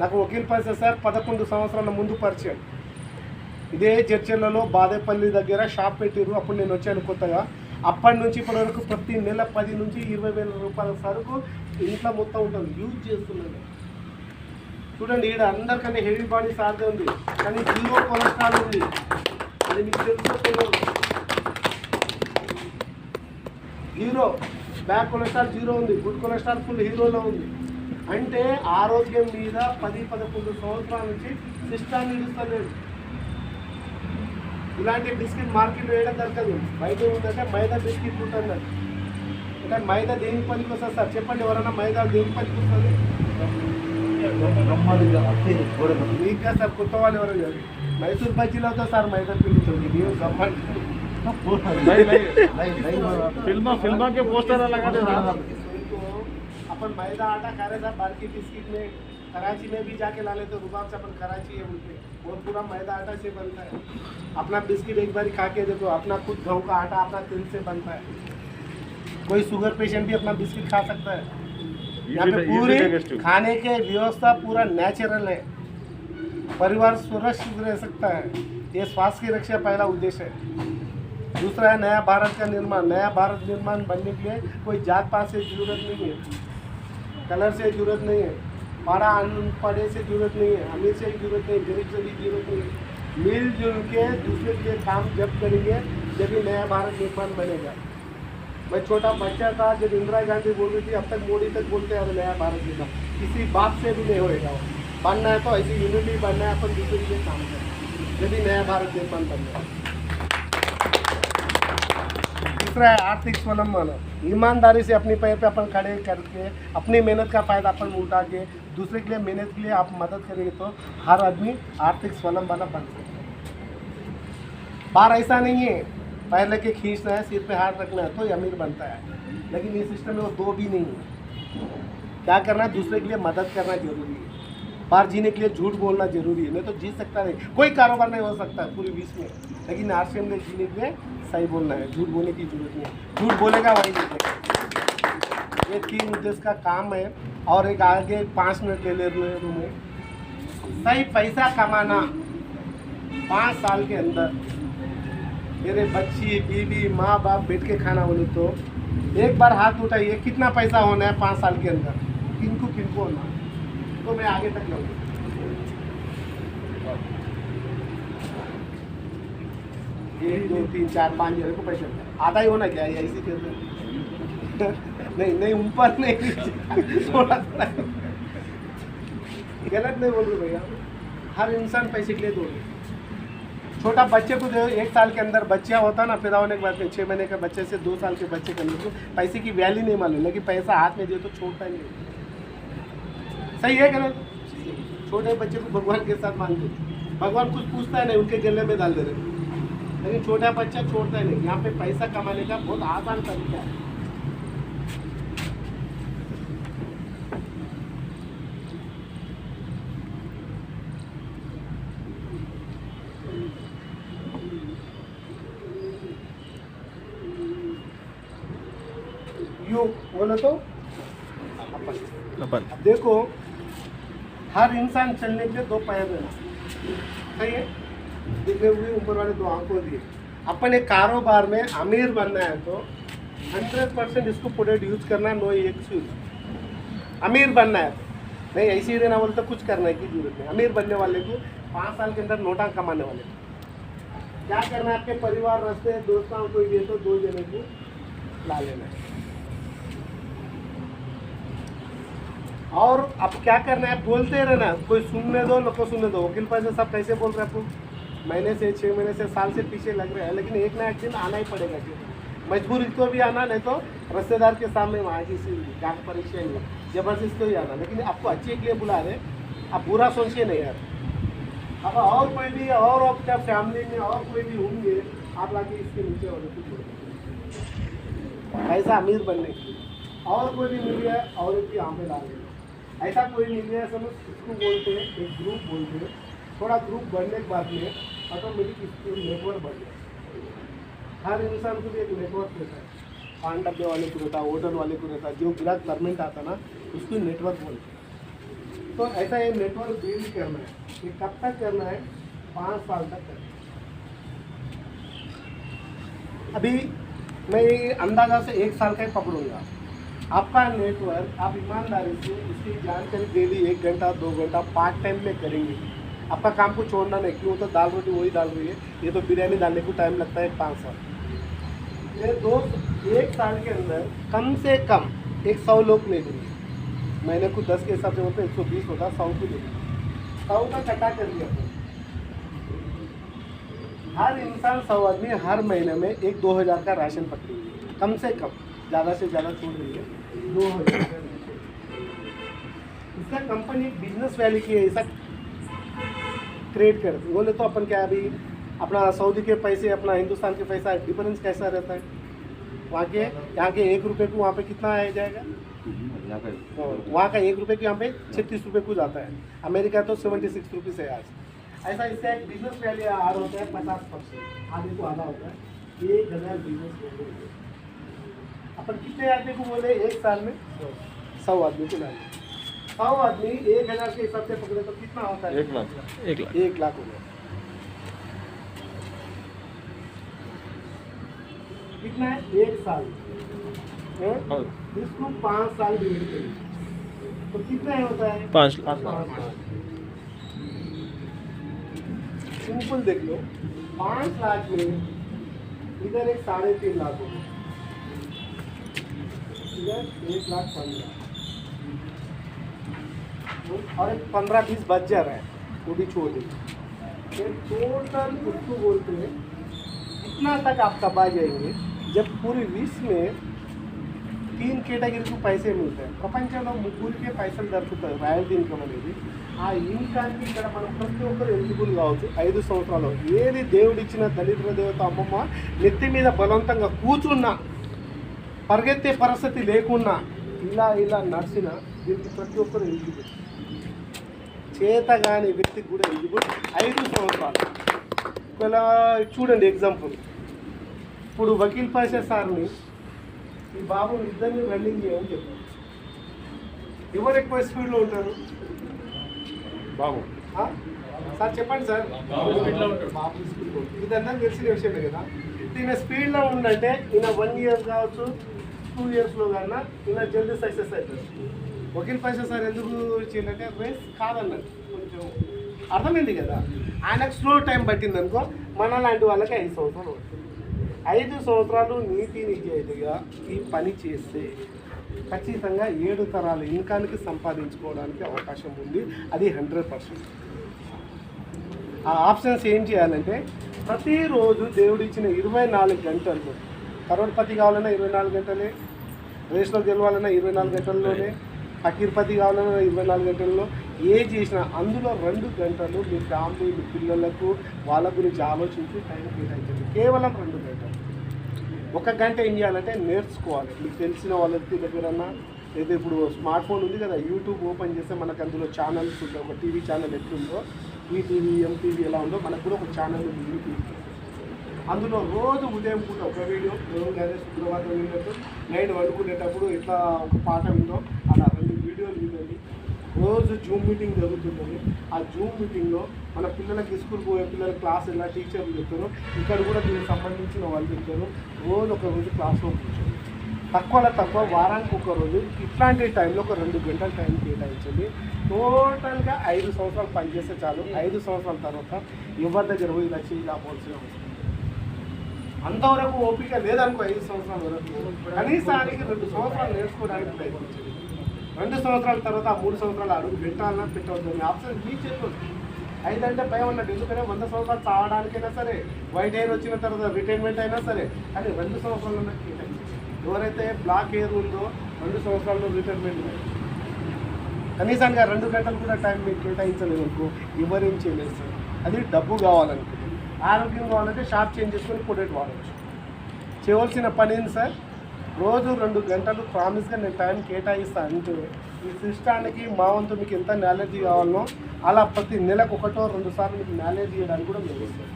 నాకు వకీల్ పరిచయం సార్ 11 సంవత్సరాల ముందు పరిచయం. ఇదే చర్చలలో బాదేపల్లి దగ్గర షాప్ పెట్టిరు, అప్పుడు నేను వచ్చాను కొత్తగా. అప్పటి నుంచి ఇప్పటి వరకు ప్రతి నెల 10 నుంచి 20,000 రూపాయల సరుకు ఇంట్లో మొత్తం ఉంటుంది, యూజ్ చేస్తున్నాను. చూడండి, ఈడ అందరికంటే హెవీ బాడీ సాధ్యం ఉంది, కానీ 0 కొలెస్ట్రాల్ ఉంది. అది మీకు తెలుసుకోలేదు. 0 బ్యాడ్ కొలెస్ట్రాల్ 0 ఉంది, గుడ్ కొలెస్ట్రాల్ ఫుల్ హీరోలో ఉంది. అంటే ఆరోగ్యం మీద 10-11 సంవత్సరాల నుంచి సిస్టాన్ని ఇస్తలేదు. ఇలాంటి బిస్కెట్ మార్కెట్ వేయడం దొరకదు. బయట ఉందంటే మైదా బిస్కెట్ ఉంటుంది. అంటే మైదా దేనికి పనికి వస్తుంది సార్ చెప్పండి, ఎవరైనా మైదా దేనికి పనికి వస్తుంది? మీకా సార్ కొత్త వాళ్ళు ఎవరు కాదు. మైసూర్ బజ్జీలు అవుతుంది సార్ మైదా పిండుతుంది. మీరు గమ్మండి फिल्मा के पोस्टर लगा दे रहा अपन मैदा आटा खा रहे साहब, बाकी बिस्किट में कराची में भी जाके ला लेते, रुबाब से अपन कराची है बोलते, और पूरा मैदा आटा से बनता है. अपना बिस्किट एक बार खा के देखो, अपना खुद गेहूँ का आटा अपना तिल से बनता है. कोई शुगर पेशेंट भी अपना बिस्किट खा सकता है. यहाँ पे पूरी खाने के व्यवस्था पूरा नेचुरल है. परिवार सुरक्षित रह सकता है. ये स्वास्थ्य की रक्षा पहला उद्देश्य है. दूसरा है नया भारत का निर्माण. नया भारत निर्माण बनने के लिए कोई जात पात से जरूरत नहीं है, कलर से जरूरत नहीं है, पढ़ा अनपढ़े से जरूरत नहीं है, अमीर से जरूरत नहीं, गरीब से भी जरूरत नहीं है. मिलजुल के दूसरे के काम जब करेंगे जब ही नया भारत निर्माण बनेगा. मैं छोटा बच्चा था जब इंदिरा गांधी बोल रही थी, अब तक मोदी तक बोलते हैं नया भारत निर्माण. किसी बात से भी नहीं होएगा. बनना है तो ऐसी यूनिटी बनना है, अपन दूसरे के काम करें जब ही नया भारत निर्माण बनेगा. दूसरा है आर्थिक स्वावलंबन. ईमानदारी से अपने पैर पे अपन खड़े करके अपनी मेहनत का फायदा अपन उठा के दूसरे के लिए मेहनत के लिए आप मदद करेंगे तो हर आदमी आर्थिक स्वावलंबन बन सकता है. बार ऐसा नहीं है पैर लेके खींचना है, सिर पे हाथ रखना है तो ये अमीर बनता है. लेकिन ये सिस्टम में वो 2 भी नहीं है. क्या करना है, दूसरे के लिए मदद करना जरूरी है. बाहर जीने के लिए झूठ बोलना जरूरी है, नहीं तो जी सकता नहीं. कोई कारोबार नहीं हो सकता है पूरी विश्व में, लेकिन आरसीएम में जीने के लिए सही बोलना है, झूठ बोलने की जरूरत नहीं है. झूठ बोलेगा वही जीतेगा. ये 3 उद्देश्य का काम है. और एक आगे 5 मिनट ले रूम में सही पैसा कमाना 5 साल के अंदर. मेरे बच्ची बीवी माँ बाप बैठ के खाना बोले तो एक बार हाथ उठाइए, कितना पैसा होना है 5 साल के अंदर, किनको किनको होना, तो मैं आगे तक लाऊंगा. 1 2 3 4 5 जने को पैसे आधा ही होना क्या है ऐसी के नहीं ऊपर नहीं थोड़ा थोड़ा गलत नहीं बोल रहे भैया. हर इंसान पैसे के लिए दौड़े. छोटा बच्चे को जो 1 साल के अंदर बच्चा होता ना, पैदा होने के बाद में 6 महीने के बच्चे से 2 साल के बच्चे के अंदर को पैसे की वैल्यू नहीं मालूम, लेकिन पैसा हाथ में दिए तो छोड़ता ही नहीं। सही है कि नहीं? छोटे बच्चे को भगवान के साथ मानते, भगवान कुछ पूछता है नहीं, उनके गले में डाल दे रहे, लेकिन छोटा बच्चा छोड़ता है नहीं। यहाँ पे पैसा कमाने का बहुत आसान तरीका है। यू बोलो तो अपन देखो, हर इंसान चलने के 2 पैर है, सही है? दिखने हुए ऊपर वाले 2 आंखों दिए। अपन एक कारोबार में अमीर बनना है तो 100% इसको प्रोडक्ट यूज करना, नो एक्सक्यूज। अमीर बनना है नहीं, ऐसे ही रहना बोले तो कुछ करने की जरूरत नहीं। अमीर बनने वाले को 5 साल के अंदर नोटा कमाने वाले को क्या करना है? आपके परिवार, रास्ते, दोस्तों को ये तो 2 जने को ला लेना है। और अब क्या करना है? बोलते रहना, कोई सुनने दो, लोग को सुनने दो। वकील पैसे सब कैसे बोल रहे हैं आपको? महीने से, 6 महीने से, साल से पीछे लग रहे हैं, लेकिन एक ना एक दिन आना ही पड़ेगा। मजबूरी तो भी आना, नहीं तो रिश्तेदार के सामने वहाँ की क्या परीक्षा नहीं, जबरदस्ती तो ही आना। लेकिन आपको अच्छे के लिए बुला रहे, आप बुरा सोचिए नहीं यार। अब और कोई भी, और आपका फैमिली में और कोई भी होंगे, आप लाके इसके नीचे और ऐसा अमीर बनने के लिए और कोई भी मिल गया और उसकी आंखें डाल देना। ऐसा कोई मिल गया, समझ इसको बोलते हैं एक ग्रुप बोलते हैं। थोड़ा ग्रुप बढ़ने के बाद में ऑटोमेटिक इसको नेटवर्क बढ़ गया। हर इंसान को भी एक नेटवर्क रहता है, पान डब्बे वाले को रहता है, होटल वाले को रहता है, जो ग्राहक परमेंट आता ना उसको नेटवर्क बोलते हैं। तो ऐसा ये नेटवर्क बिल्ड करना है। ये कब तक करना है? 5 साल तक करना है। अभी मैं ये अंदाजा से 1 साल का ही पकड़ूंगा। आपका नेटवर्क आप ईमानदारी से इसकी जानकारी डेली 1 घंटा 2 घंटा पार्ट टाइम में करेंगे। आपका काम को छोड़ना नहीं, क्यों? तो दाल रोटी वही डाल रही है, ये तो बिरयानी डालने को टाइम लगता है 5 साल। ये 1 साल के अंदर कम से कम 100 लोग ले लेंगे। महीने को 10 के हिसाब से होते 120 होता, 100 को ले लेंगे। 100 का कटा कर दिया। हर इंसान 100 आदमी हर महीने में 1-2 हज़ार का राशन पकड़ेंगे, कम से कम, ज़्यादा से ज़्यादा छोड़ रही है 2,000। इसका कंपनी बिजनेस वैल्यू की है, ऐसा क्रिएट करती बोले तो अपन क्या अभी अपना सऊदी के पैसे, अपना हिंदुस्तान के पैसा डिफरेंस कैसा रहता है? वहाँ के यहाँ के 1 रुपये को वहाँ पे कितना आ जाएगा? वहाँ का 1 रुपये को यहाँ पे 36 रुपये को जाता है। अमेरिका तो 76 रुपीज़ है आज। ऐसा इसका एक बिजनेस वैल्यू आर होता है 50%, आगे को आधा होता है 1,000 बिजनेस वैल्यू। अपन कितने आदमी को बोले? 1 साल में 100 आदमी को डाले। 100 आदमी 1,000 के हिसाब से पकड़े तो कितना होता है? 1 लाख 1 लाख हो गया। कितना है? 1 साल है? इसको 5 साल डिवाइड करें तो कितना होता है? 5 लाख। सिंपल देख लो, 5 लाख में इधर एक 3.5 लाख हो गया, इधर 1,15,000 और एक 15-20 बच जा रहा है, वो भी छोड़ देंगे। टोटल उसको बोलते हैं इतना तक आप कब आ जाएंगे जब पूरी विश्व में 3 కేటగిరీ पैसे मिलते हैं। ప్రపంచంలో ముగ్గురికే పైసలు దొరుకుతాయి రాయల్టీ ఇన్కమ్ అనేది। ఆ ఇన్కమ్కి ఇక్కడ మనం ప్రతి ఒక్కరు ఎలిజిబుల్ కావచ్చు 5 సంవత్సరాలు। ఏది దేవుడిచ్చిన దళితుల దేవత అమ్మమ్మ నెత్తి మీద బలవంతంగా కూర్చున్నా, పరిగెత్తే పరిస్థితి లేకున్నా, ఇలా నడిచిన దీనికి ప్రతి ఒక్కరు ఎలిజిబుల్। చేతగాని వ్యక్తికి కూడా ఎలిజిబుల్ 5 సంవత్సరాలు। ఒకవేళ చూడండి ఎగ్జాంపుల్, ఇప్పుడు వకీల్ పాషా సార్ని ఈ బాబు ఇద్దరిని రన్నింగ్ చేయమని చెప్పారు। ఎవరు ఎక్కువ స్పీడ్లో ఉంటారు? బాబు సార్ చెప్పండి సార్। బాబు స్పీడ్లో ఇదంతా తెలిసిన విషయమే కదా। ఈయన స్పీడ్లో ఉందంటే ఈయన 1 ఇయర్ కావచ్చు, 2 ఇయర్స్లో కన్నా ఈయన జల్దీ సక్సెస్ అవుతారు। వకీల్ పాషా సార్ ఎందుకు చేయాలంటే రేస్ కాదన్నది కొంచెం అర్థమైంది కదా। ఆయనకు స్లో టైం పట్టింది అనుకో, మన లాంటి వాళ్ళకి 5 సంవత్సరాలు పడుతుంది। 5 సంవత్సరాలు నీతి నిజాయితీగా ఈ పని చేస్తే ఖచ్చితంగా 7 తరాల ఇన్కానికి సంపాదించుకోవడానికి అవకాశం ఉంది, అది 100%। ఆ ఆప్షన్స్ ఏం చేయాలంటే ప్రతిరోజు దేవుడిచ్చిన 24 గంటలు, కరోడ్పతి కావాలన్నా 24 గంటలే, రేస్లో గెలవాలన్నా 24 గంటల్లోనే, ఫకీర్పతి కావాలన్నా 24 గంటల్లో, ఏ చేసినా అందులో 2 గంటలు మీ ఫ్యామిలీ, మీ పిల్లలకు వాళ్ళ గురించి ఆలోచించి టైం కేటాయించండి. కేవలం 2 గంటలు. 1 గంట ఏం చేయాలంటే నేర్చుకోవాలి. మీకు తెలిసిన వాళ్ళకి దగ్గరన్నా, లేదా ఇప్పుడు స్మార్ట్ ఫోన్ ఉంది కదా, యూట్యూబ్ ఓపెన్ చేస్తే మనకు అందులో ఛానల్స్ ఉంటాయి. ఒక టీవీ ఛానల్ ఎట్లుందో, ఈటీవీ, ఎంటీవీ ఎలా ఉందో మనకు కూడా ఒక ఛానల్ ఉంది యూట్యూబ్. అందులో రోజు ఉదయం పూట ఒక వీడియో, కానీ శుక్రవారం విన్నట్టు, నైట్ వండుకునేటప్పుడు ఇట్లా ఒక పాట విందో అలా 2 వీడియోలు వినండి. రోజు జూమ్ మీటింగ్ జరుగుతుంటుంది. ఆ జూమ్ మీటింగ్లో మన పిల్లలకి స్కూల్కి పోయే పిల్లల క్లాస్ ఎలా టీచర్లు చెప్తారో ఇక్కడ కూడా దీనికి సంబంధించిన వాళ్ళు చెప్తారు. రోజు ఒక రోజు క్లాస్లో కూర్చోండి. తక్కువ వారానికి ఒక రోజు ఇట్లాంటి టైంలో ఒక 2 గంటల టైం కేటాయించండి. టోటల్గా 5 సంవత్సరాలు పనిచేస్తే చాలు. 5 సంవత్సరాల తర్వాత ఎవరి దగ్గర పోయి ఇలా చేయి కావాల్సిన అవసరం. అంతవరకు ఓపిక లేదనుకో 5 సంవత్సరాల వరకు, కనీసానికి 2 సంవత్సరాలు నేర్చుకోవడానికి ప్రయత్నించండి. 2 సంవత్సరాల తర్వాత 3 సంవత్సరాలు అడుగు పెట్టాలన్నా పెట్టవద్దని ఆప్షన్ మీ చేతిలో. 5 అంటే భయం అన్నట్టు. ఎందుకంటే 100 సంవత్సరాలు చావడానికైనా సరే, వైట్ హెయిర్ వచ్చిన తర్వాత రిటైర్మెంట్ అయినా సరే, కానీ 2 సంవత్సరాలు కేటాయించండి. ఎవరైతే బ్లాక్ హెయిర్ ఉందో 2 సంవత్సరాల్లో రిటైర్మెంట్ కనీసంగా 2 గంటలు కూడా టైం మీకు కేటాయించలేదు అనుకో, ఎవరేం చేయలేదు సార్. అది డబ్బు కావాలనుకో, ఆరోగ్యం కావాలంటే షార్ప్ చేంజ్ చేసుకొని పొటేట్ వాడవచ్చు. చేయవలసిన పని ఏంటి సార్? రోజు 2 గంటలు ప్రామిస్గా నేను టైం కేటాయిస్తాను అంటే ఈ సిస్టానికి మా వంతు మీకు ఎంత నాలెడ్జ్ కావాలనో అలా ప్రతి నెలకు 1-2 సార్లు మీకు నాలెడ్జ్ చేయడానికి కూడా మేము వస్తాం.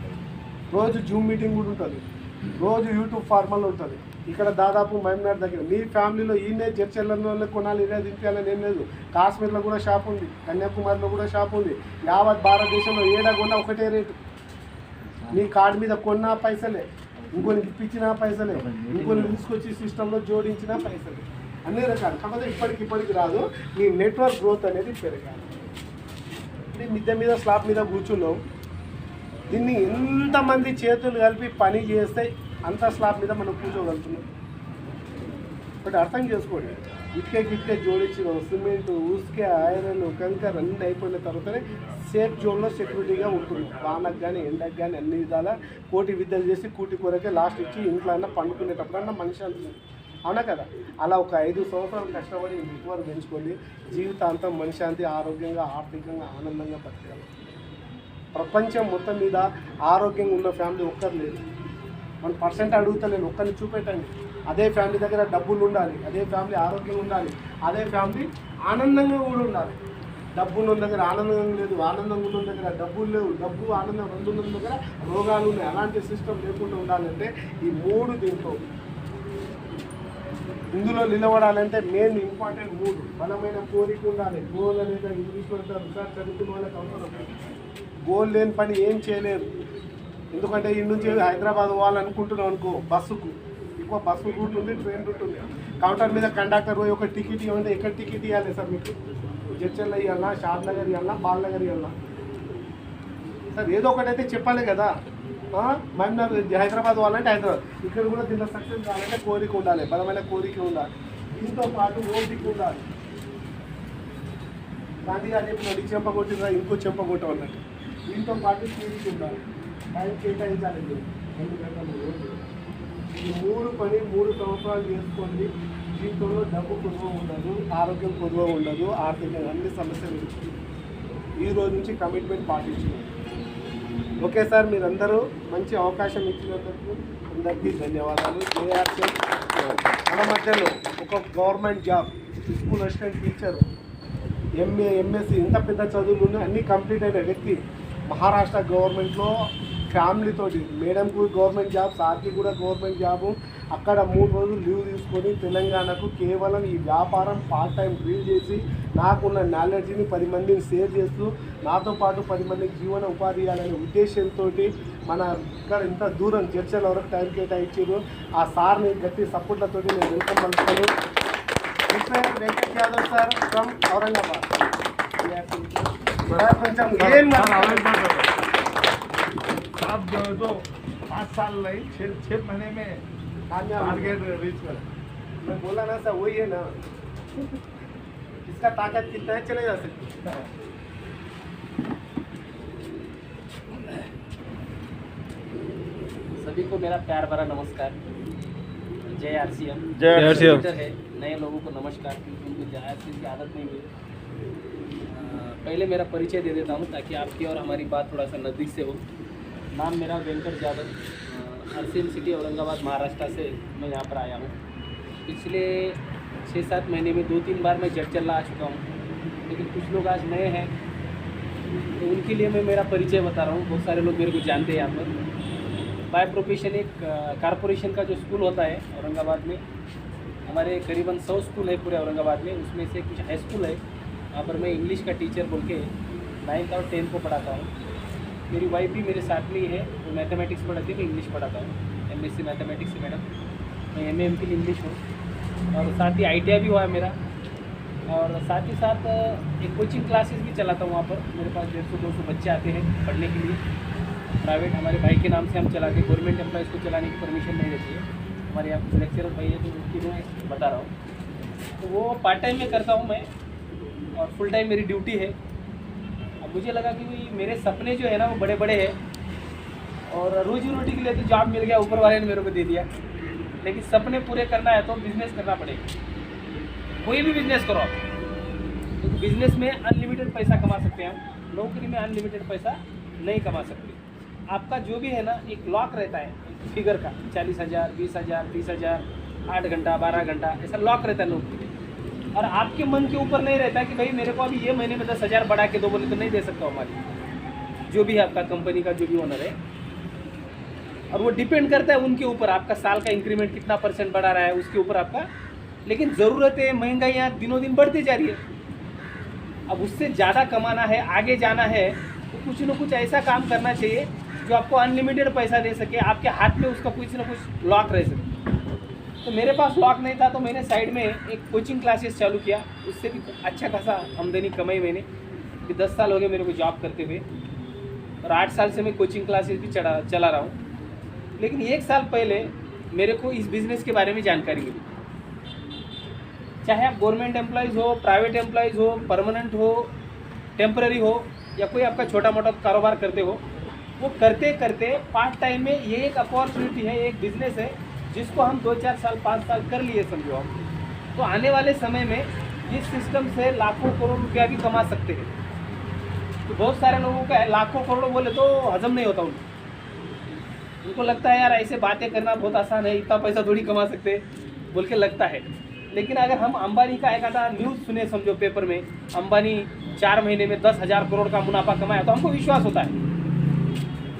రోజు జూమ్ మీటింగ్ కూడా ఉంటుంది, రోజు యూట్యూబ్ ఫార్మల్ ఉంటుంది. ఇక్కడ దాదాపు మహమ్నార్ దగ్గర మీ ఫ్యామిలీలో ఈయనే జడ్చెర్లలో కొనాలి, ఇదే దింపాలని ఏం లేదు. కాశ్మీర్లో కూడా షాప్ ఉంది, కన్యాకుమారిలో కూడా షాప్ ఉంది. యావత్ భారతదేశంలో ఏడా కొన్నా ఒకటే రేటు. మీ కార్డు మీద కొన్నా పైసలే, ఇంకొని ఇప్పించినా పైసలే, ఇంకొని తీసుకొచ్చి సిస్టంలో జోడించినా పైసలే, అన్ని రకాలు. కాకపోతే ఇప్పటికి రాదు. మీ నెట్వర్క్ గ్రోత్ అనేది పెరగాలి. ఇది మిద్దె మీద స్లాబ్ మీద కూర్చున్నాం. దీన్ని ఎంతమంది చేతులు కలిపి పని చేస్తే అంత స్లాబ్ మీద మనం కూర్చోగలుగుతున్నాం. బట్ అర్థం చేసుకోండి, ఇటుకే జోడించిన సిమెంట్, ఉసుకే, ఐరన్, కంకర్ అన్నీ అయిపోయిన తర్వాతనే సేఫ్ జోన్లో సెక్యూరిటీగా ఉంటుంది. వానకు కానీ ఎండకు కానీ అన్ని విధాల కోటి విద్యలు చేసి కూటి కొరకే లాస్ట్ ఇచ్చి ఇంట్లో అన్నా పండుకునేటప్పుడన్నా మనిషి అంటుంది. అవునా కదా? అలా ఒక 5 సంవత్సరాలు కష్టపడి నెట్వర్క్ పెంచుకోండి. జీవితాంతం మనశ్శాంతి, ఆరోగ్యంగా, ఆర్థికంగా, ఆనందంగా బతకాలి. ప్రపంచం మొత్తం మీద ఆరోగ్యంగా ఉన్న ఫ్యామిలీ ఒక్కరు లేదు. 1% అడుగుతలేను, ఒక్కరిని చూపెట్టండి. అదే ఫ్యామిలీ దగ్గర డబ్బులు ఉండాలి, అదే ఫ్యామిలీ ఆరోగ్యంగా ఉండాలి, అదే ఫ్యామిలీ ఆనందంగా కూడా ఉండాలి. డబ్బు ఉన్న దగ్గర ఆనందం లేదు, ఆనందంగా ఉన్న దగ్గర డబ్బులు లేవు, డబ్బు ఆనందం 2 ఉన్న దగ్గర రోగాలు ఉన్నాయి. అలాంటి సిస్టమ్ లేకుండా ఉండాలంటే ఈ 3 దీంట్లో ఇందులో నిలబడాలంటే మెయిన్ ఇంపార్టెంట్ 3. బలమైన కోరిక ఉండాలి. గోల్ అనేది ఇంగ్లీష్లో అంటారు సార్, చదువుకున్న వాళ్ళకి అవసరం. గోల్ లేని పని ఏం చేయలేరు. ఎందుకంటే ఈ నుంచి హైదరాబాద్ పోవాలనుకుంటున్నాం అనుకో, బస్సుకు ఎక్కువ బస్సు రూట్ ఉంది, ట్రైన్ రూట్ ఉంది. కౌంటర్ మీద కండక్టర్ పోయి ఒక టికెట్ ఇవ్వండి, ఎక్కడ టికెట్ ఇవ్వాలి సార్? మీకు జడ్చర్లో ఇవ్వాలన్నా, షాద్ నగర్ ఇవ్వాలన్నా, బాలనగర్ ఇవ్వాలన్నా సార్? ఏదో ఒకటి అయితే చెప్పాలి కదా. మనం హైదరాబాద్ పోవాలంటే హైదరాబాద్, ఇక్కడ కూడా దీంట్లో సక్సెస్ కావాలంటే కోరిక ఉండాలి, బలమైన కోరిక ఉండాలి. దీంతో పాటు ఓపిక ఉండాలి. గాంధీ గారు చెప్పిన ఈ చెంప కొట్టిన ఇంకో చెంప కొట్టం అన్నట్టు. దీంతో పాటు కోరిక ఉండాలి, టైం కేటాయించాలి. 2 గంటలు రోజు. ఈ 3 పని 3 సంవత్సరాలు చేసుకోండి. జీవితంలో డబ్బు కొద్దువ ఉండదు, ఆరోగ్యం కొద్దువ ఉండదు, ఆర్థికంగా అన్ని సమస్యలు ఉంటాయి. ఈ రోజు నుంచి కమిట్మెంట్ పాటించండి. ఓకే సార్, మీరందరూ మంచి అవకాశం ఇచ్చినందుకు అందరికీ ధన్యవాదాలు. మన మధ్యలో ఒక government job, school assistant teacher, MA, MSc, ఇంత పెద్ద చదువులు అన్నీ కంప్లీట్ అయిన వ్యక్తి, మహారాష్ట్ర గవర్నమెంట్లో ఫ్యామిలీతోటి, మేడంకు గవర్నమెంట్ జాబ్, సార్కి కూడా గవర్నమెంట్ జాబు, అక్కడ 3 రోజులు లీవ్ తీసుకొని తెలంగాణకు కేవలం ఈ వ్యాపారం పార్ట్ టైం డీల్ చేసి నాకున్న నాలెడ్జ్ని 10 మందిని షేర్ చేస్తూ నాతో పాటు 10 మందికి జీవన ఉపాధి ఇవ్వాలనే ఉద్దేశంతో మన ఇక్కడ ఇంత దూరం చర్చల వరకు టైం కేటాయించారు. ఆ సార్ని గట్టి సపోర్ట్లతో నేను వెల్కమ్ పలుకుతాను. Venkat Yadav sir from Aurangabad. కొంచెం आप जो 5 साल रही 6 महीने में टारगेट रीच कर। मैं बोला ना सर, वही है ना, इसका ताकत कितना है चले जा सकते। सभी को मेरा प्यार भरा नमस्कार। जय आरसीएम। जय आरसीएम। है नए लोगों को नमस्कार, क्योंकि उनको जय आरसीएम की आदत नहीं हुई। पहले मेरा परिचय दे देता हूँ ताकि आपकी और हमारी बात थोड़ा सा नज़दीक से हो। नाम मेरा वेंकट यादव, आरसीएम सिटी औरंगाबाद महाराष्ट्र से मैं यहाँ पर आया हूँ। पिछले 6-7 महीने में 2-3 बार मैं जटचल्ला आ चुका हूँ, लेकिन कुछ लोग आज नए हैं तो उनके लिए मैं मेरा परिचय बता रहा हूँ। बहुत सारे लोग मेरे को जानते हैं यहाँ पर। बाय प्रोफेशन एक कारपोरेशन का जो स्कूल होता है औरंगाबाद में, हमारे करीबन 100 स्कूल है पूरे औरंगाबाद में, उसमें से कुछ हाई स्कूल है। वहाँ पर मैं इंग्लिश का टीचर बोल के 9th और 10th को पढ़ाता हूँ। मेरी वाइफ भी मेरे साथ में ही है, वो मैथमेटिक्स पढ़ाती है, मैं इंग्लिश पढ़ाता हूँ। MSc मैथमेटिक्स से मैडम, मैं MA MPhil इंग्लिश हूँ, और साथ ही ITI भी हुआ है मेरा। और साथ ही साथ एक कोचिंग क्लासेस भी चलाता हूँ वहाँ पर। मेरे पास 150-200 बच्चे आते हैं पढ़ने के लिए। प्राइवेट हमारे भाई के नाम से हम चलाते हैं, गवर्नमेंट एम्प्लॉइज़ को चलाने की परमिशन नहीं रहती है। हमारे यहाँ कुछ लेक्चरर भाई है तो उनकी मैं बता रहा हूँ। तो वो पार्ट टाइम में करता हूँ मैं, और फुल टाइम मेरी ड्यूटी है। अब मुझे लगा कि भाई मेरे सपने जो है ना वो बड़े बड़े हैं, और रोजी रोटी के लिए तो जॉब मिल गया, ऊपर वाले ने मेरे को दे दिया। लेकिन सपने पूरे करना है तो बिज़नेस करना पड़ेगा। कोई भी बिज़नेस करो आप, क्योंकि बिज़नेस में अनलिमिटेड पैसा कमा सकते हैं हम, नौकरी में अनलिमिटेड पैसा नहीं कमा सकते। आपका जो भी है ना एक लॉक रहता है फिगर का, 40,000, 20,000, 30,000, 8 घंटा 12 घंटा ऐसा लॉक रहता है नौकरी। और आपके मन के ऊपर नहीं रहता कि भाई मेरे को अभी ये महीने में 10,000 बढ़ा के दो, बोले तो नहीं दे सकता हमारी जो भी है आपका कंपनी का जो भी ओनर है। और वो डिपेंड करता है उनके ऊपर, आपका साल का इंक्रीमेंट कितना % बढ़ा रहा है उसके ऊपर आपका। लेकिन ज़रूरतें महंगाई यहाँ दिनों दिन बढ़ती जा रही है। अब उससे ज़्यादा कमाना है, आगे जाना है, तो कुछ न कुछ ऐसा काम करना चाहिए जो आपको अनलिमिटेड पैसा दे सके, आपके हाथ में उसका कुछ न कुछ लॉक रह सके। तो मेरे पास लॉक नहीं था, तो मैंने साइड में एक कोचिंग क्लासेस चालू किया। उससे भी अच्छा खासा आमदनी कमाई मैंने। कि 10 साल हो गए मेरे को जॉब करते हुए, और 8 साल से मैं कोचिंग क्लासेस भी चला रहा हूँ। लेकिन 1 साल पहले मेरे को इस बिज़नेस के बारे में जानकारी मिली। चाहे आप गवर्नमेंट एम्प्लॉइज़ हो, प्राइवेट एम्प्लॉइज़ हो, परमानेंट हो, टेम्पररी हो, या कोई आपका छोटा मोटा कारोबार करते हो, वो करते करते पार्ट टाइम में ये एक अपॉर्चुनिटी है, एक बिज़नेस है जिसको हम 2-4 साल 5 साल कर लिए समझो हम, तो आने वाले समय में इस सिस्टम से लाखों करोड़ रुपया भी कमा सकते हैं। तो बहुत सारे लोगों का लाखों करोड़ बोले तो हजम नहीं होता उनको लगता है यार ऐसे बातें करना बहुत आसान है, इतना पैसा थोड़ी कमा सकते बोल के लगता है। लेकिन अगर हम अंबानी का एक आधा न्यूज़ सुने समझो पेपर में, अंबानी 4 महीने में 10,000 करोड़ का मुनाफा कमाया, तो हमको विश्वास होता है।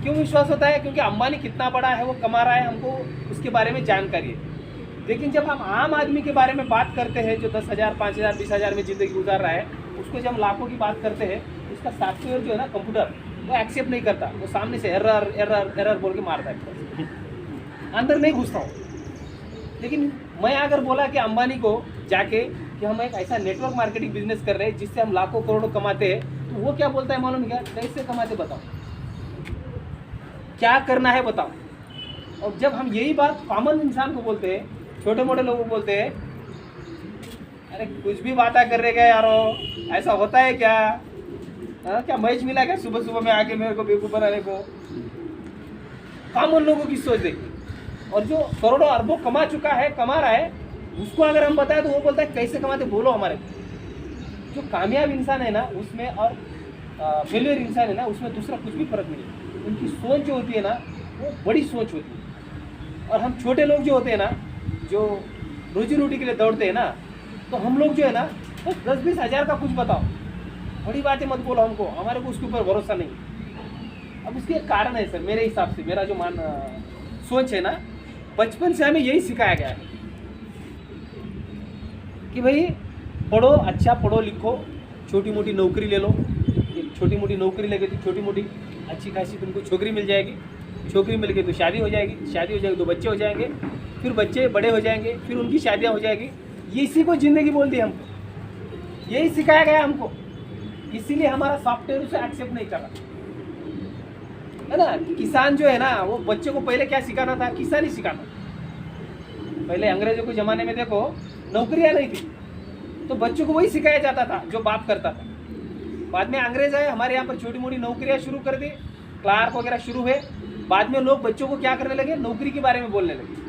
क्यों विश्वास होता है? क्योंकि अंबानी कितना बड़ा है वो कमा रहा है, हमको उसके बारे में जानकारी है। लेकिन जब हम आम आदमी के बारे में बात करते हैं जो 10,000, 5,000, 20,000 में ज़िंदगी गुजार रहा है, उसको जब हम लाखों की बात करते हैं, उसका सॉफ्टवेयर जो है ना कंप्यूटर, वो एक्सेप्ट नहीं करता। वो सामने से एरर एरर एरर बोल के मारता है, अंदर नहीं घुसता हूँ। लेकिन मैं अगर बोला कि अंबानी को जाके कि हम एक ऐसा नेटवर्क मार्केटिंग बिजनेस कर रहे हैं जिससे हम लाखों करोड़ों कमाते हैं, तो वो क्या बोलता है मालूम क्या? कैसे कमाते बताओ, क्या करना है बताओ। और जब हम यही बात कॉमन इंसान को बोलते हैं, छोटे मोटे लोगों को बोलते हैं, अरे कुछ भी बातें कर रहे क्या यारो, ऐसा होता है क्या? क्या मैच मिला क्या सुबह सुबह में आके मेरे को बेवकूफ़ बनाने को? कॉमन लोगों की सोच देखिए। और जो करोड़ों अरबों कमा चुका है, कमा रहा है, उसको अगर हम बताएं तो वो बोलता है कैसे कमाते बोलो हमारे। जो कामयाब इंसान है ना उसमें और फेलियर इंसान है ना उसमें दूसरा कुछ भी फर्क नहीं है। उनकी सोच जो होती है ना वो बड़ी सोच होती है। और हम छोटे लोग जो होते हैं ना, जो रोजी रोटी के लिए दौड़ते हैं ना, तो हम लोग जो है ना बस 10-20 हज़ार का कुछ बताओ, बड़ी बातें मत बोलो हमको, हमारे को उसके ऊपर भरोसा नहीं। अब उसके कारण है सर, मेरे हिसाब से मेरा जो सोच है ना, बचपन से हमें यही सिखाया गया है कि भाई पढ़ो, अच्छा पढ़ो लिखो, छोटी मोटी नौकरी ले लो। छोटी मोटी नौकरी लगे तो छोटी मोटी अच्छी खासी तुमको छोकरी मिल जाएगी, छोकरी मिल गई तो शादी हो जाएगी, शादी हो जाएगी तो बच्चे हो जाएंगे, फिर बच्चे बड़े हो जाएंगे, फिर उनकी शादियाँ हो जाएगी। ये इसी को ज़िंदगी बोल दी हमको, यही सिखाया गया हमको। इसीलिए हमारा सॉफ्टवेयर उसे एक्सेप्ट नहीं कर रहा है ना। किसान जो है ना वो बच्चे को पहले क्या सिखाना था? किसान ही सिखाना। पहले अंग्रेजों के ज़माने में देखो नौकरियाँ नहीं थी, तो बच्चों को वही सिखाया जाता था जो बाप करता था। बाद में अंग्रेज आए, हमारे यहाँ पर छोटी मोटी नौकरियाँ शुरू कर दी, क्लार्क वगैरह शुरू हुए। बाद में लोग बच्चों को क्या करने लगे, नौकरी के बारे में बोलने लगे।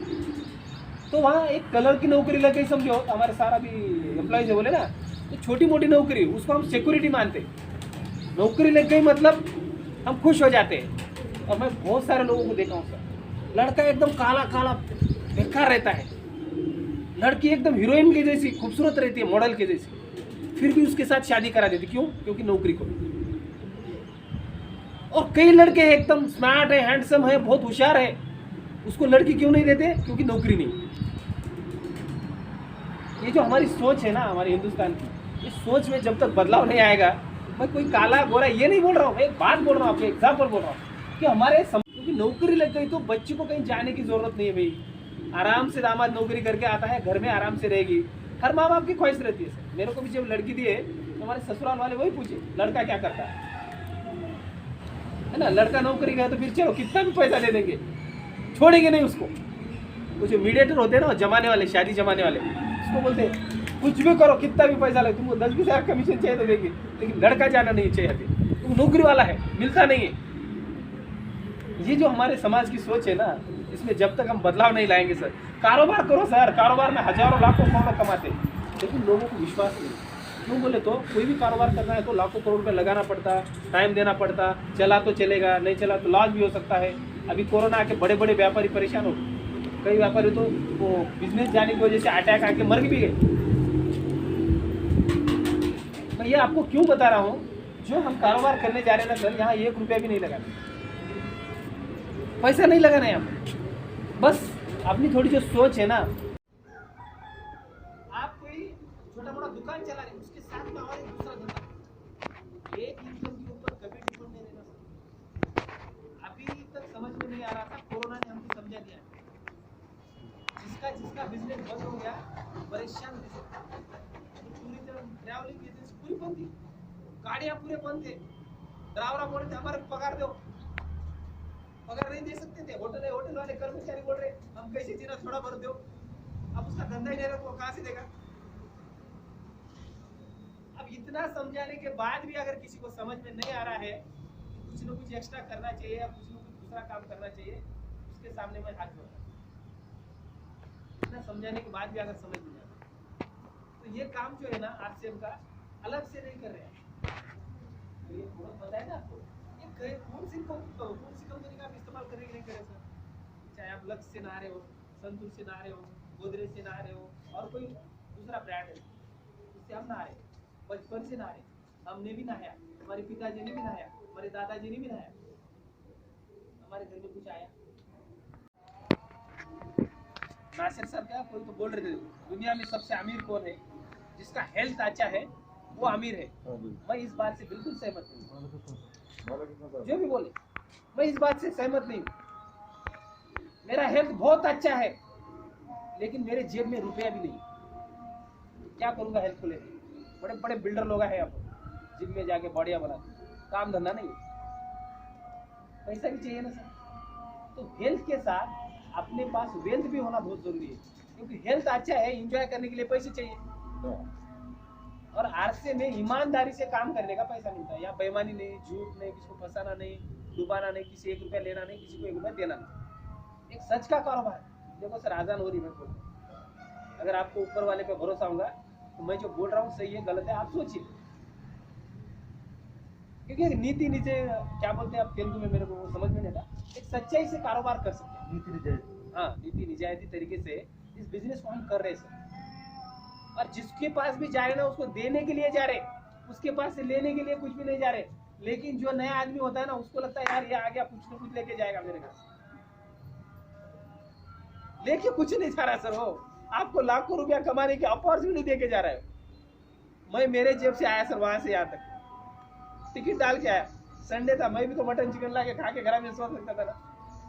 तो वहाँ एक कलर की नौकरी लग गई, समझो हमारे सारा भी एम्प्लॉयज बोले ना, तो छोटी मोटी नौकरी उसको हम सिक्योरिटी मानते। नौकरी लग गई मतलब हम खुश हो जाते हैं। और मैं बहुत सारे लोगों को देखा हूँ सर, लड़का एकदम काला काला बेकार रहता है, लड़की एकदम हीरोइन की जैसी खूबसूरत रहती है, मॉडल की जैसी, फिर भी उसके साथ शादी करा देती। क्यों? क्योंकि नौकरी को। और कई लड़के एकदम स्मार्ट है, हैंडसम है, बहुत होशियार है, उसको लड़की क्यों नहीं देते? क्योंकि नौकरी नहीं। ये जो हमारी सोच है ना हमारे हिंदुस्तान की, इस सोच में जब तक बदलाव नहीं आएगा, मैं कोई काला गोरा ये नहीं बोल रहा हूँ, एक बात बोल रहा हूँ, आपको एग्जाम्पल बोल रहा हूँ कि हमारे क्योंकि नौकरी लग गई तो बच्चे को कहीं जाने की जरूरत नहीं है भाई। आराम से दामाद नौकरी करके आता है, घर में आराम से रहेगी। हर माँ बाप की ख्वाहिश रहती है सर। मेरे को भी जब लड़की दी है तो हमारे ससुराल वाले वही पूछे लड़का क्या करता है ना, लड़का नौकरी गया तो फिर चलो कितना भी पैसा दे देंगे, छोड़ेंगे नहीं उसको। वो जो मीडिएटर होते हैं ना जमाने वाले, शादी जमाने वाले, उसको बोलते हैं कुछ भी करो, कितना भी पैसा लगे, तुमको 10-20 हज़ार कमीशन चाहिए तो देंगे, लेकिन लड़का जाना नहीं चाहिए, तुम नौकरी वाला है, मिलता नहीं है। ये जो हमारे समाज की सोच है ना, इसमें जब तक हम बदलाव नहीं लाएंगे सर, कारोबार करो सर, कारोबार में हजारों लाखों करोड़ कमाते हैं, लेकिन लोगों को विश्वास नहीं। क्यों बोले तो कोई भी कारोबार करना है तो लाखों करोड़ रुपये लगाना पड़ता, टाइम देना पड़ता, चला तो चलेगा, नहीं चला तो लॉस भी हो सकता है। अभी कोरोना आके बड़े बड़े व्यापारी परेशान हो, कई व्यापारी तो वो बिजनेस जाने की वजह से अटैक आके मर भी गए। मैं ये आपको क्यों बता रहा हूँ, जो हम कारोबार करने जा रहे हैं ना सर, यहाँ 1 रुपया भी नहीं लगाना, पैसा नहीं लगाना है यहाँ पे। बस अपनी थोड़ी जो सोच है ना, आप कोई छोटा मोटा दुकान चला रहे, उसके साथ में और एक दूसरा धंधा, एक इनकम के ऊपर कभी डिपेंड नहीं रहना सर। अभी तक समझ में नहीं आ रहा था, कोरोना ने हमको समझा दिया। जिसका बिजनेस बंद हो गया परेशान, टूरिज्म ट्रैवलिंग बिजनेस पूरी बंद थी, गाड़ियाँ पूरे बंद थे, ड्राइवर बोल रहे थे हमारे पगार दो, पगार नहीं दे सकते थे। होटल वाले कर्मचारी बोल रहे हम कैसे जीना, थोड़ा भर दो। अब उसका धंधा ही नहीं रहा, वो कहाँ से देगा? अब इतना समझाने के बाद भी अगर किसी को समझ में नहीं आ रहा है, कुछ न कुछ एक्स्ट्रा करना चाहिए या कुछ न कुछ दूसरा काम करना चाहिए, उसके सामने मैं हाथ जोड़ता हूं। इतना समझाने के बाद भी अगर समझ नहीं आता, तो ये काम जो है ना आरसीएम का, अलग से नहीं कर रहे हैं। तो ये थोड़ा बताया ना आपको, ये कौन सी कंपनी का आप इस्तेमाल करेंगे नहीं करें सर? चाहे आप लक्स से नहा रहे हो, संतूर से नहा रहे हो, गोदरेज से नहा रहे हो, और कोई दूसरा ब्रांड है, उससे हम नहा रहे, बचपन से नहा रहे, हमने भी नहाया, हमारे पिताजी ने भी नहाया, हमारे दादाजी ने भी नहाया, हमारे घर में कुछ आया। नासिर सर क्या कोई तो बोल रहे थे दुनिया में सबसे अमीर कौन है? जिसका हेल्थ अच्छा है वो अमीर है। मैं इस बात से बिल्कुल सहमत नहीं, जो भी बोले मैं इस बात से सहमत नहीं हूँ। मेरा हेल्थ बहुत अच्छा है लेकिन मेरे जेब में रुपया भी नहीं, क्या करूँगा हेल्थ को लेकर? बड़े बड़े बिल्डर लोग हैं यहाँ जिम में जाके बॉडियाँ बनाते, काम धंधा नहीं, पैसा भी चाहिए ना सर। तो हेल्थ के साथ अपने पास वेल्थ भी होना बहुत जरूरी है, क्योंकि हेल्थ अच्छा है, एंजॉय करने के लिए पैसे चाहिए, और आरसे में ईमानदारी से काम करने का पैसा मिलता है। यहाँ बेईमानी नहीं, झूठ नहीं, किसी को फंसाना नहीं, डुबाना नहीं, किसी 1 रुपया लेना नहीं, किसी को 1 रुपया देना नहीं, एक सच का कारोबार। देखो सर आजान हो रही, मैं बोल रहा हूँ, अगर आपको ऊपर वाले पे भरोसा होगा तो मैं जो बोल रहा हूँ सही है गलत है आप सोचिए, क्योंकि नीति नीचे क्या बोलते हैं आप तेलुगु में, मेरे को वो समझ में नहीं था। एक सच्चाई से कारोबार कर सकते हैं, नीति निजायती तरीके से इस बिजनेस को हम कर रहे हैं। और जिसके पास भी जा रहे ना उसको देने के लिए जा रहे, उसके पास से लेने के लिए कुछ भी नहीं जा रहे। लेकिन जो नया आदमी होता है ना उसको लगता है यार ये आ गया कुछ ना कुछ लेके जाएगा मेरे घर से, लेके कुछ नहीं जा रहा सर। हो आपको लाखों रुपया कमाने की अपॉर्चुनिटी देके जा रहा है। मैं मेरे जेब से आया सर, वहां से यहाँ तक टिकट डाल के आया, संडे था, मैं भी तो मटन चिकन ला के खा के घर में सो सकता था ना,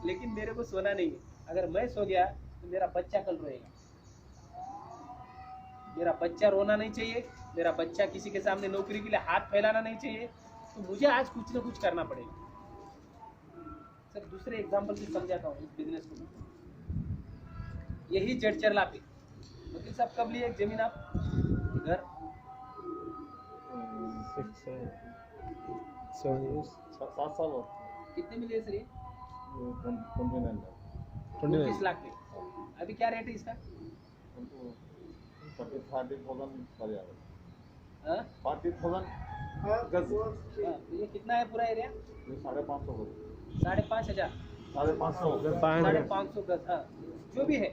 लेकिन मेरे को सोना नहीं है। अगर मैं सो गया तो मेरा बच्चा कल रोएगा, मेरा बच्चा रोना नहीं चाहिए, मेरा बच्चा किसी के सामने नौकरी के लिए हाथ फैलाना नहीं चाहिए, तो मुझे आज कुछ ना कुछ करना पड़ेगा सर। दूसरे एग्जाम्पल से समझाता हूँ इस बिजनेस को। यही जड़चरला पे वकील साहब कब लिए एक जमीन आप घर? 7 साल। कितने मिले सर ये? 29 लाख के। अभी क्या रेट है इसका? हाँ? हाँ, गज। वो- हाँ, तो ये कितना है पूरा एरिया? 5,500। 550 गज। हाँ, जो भी है,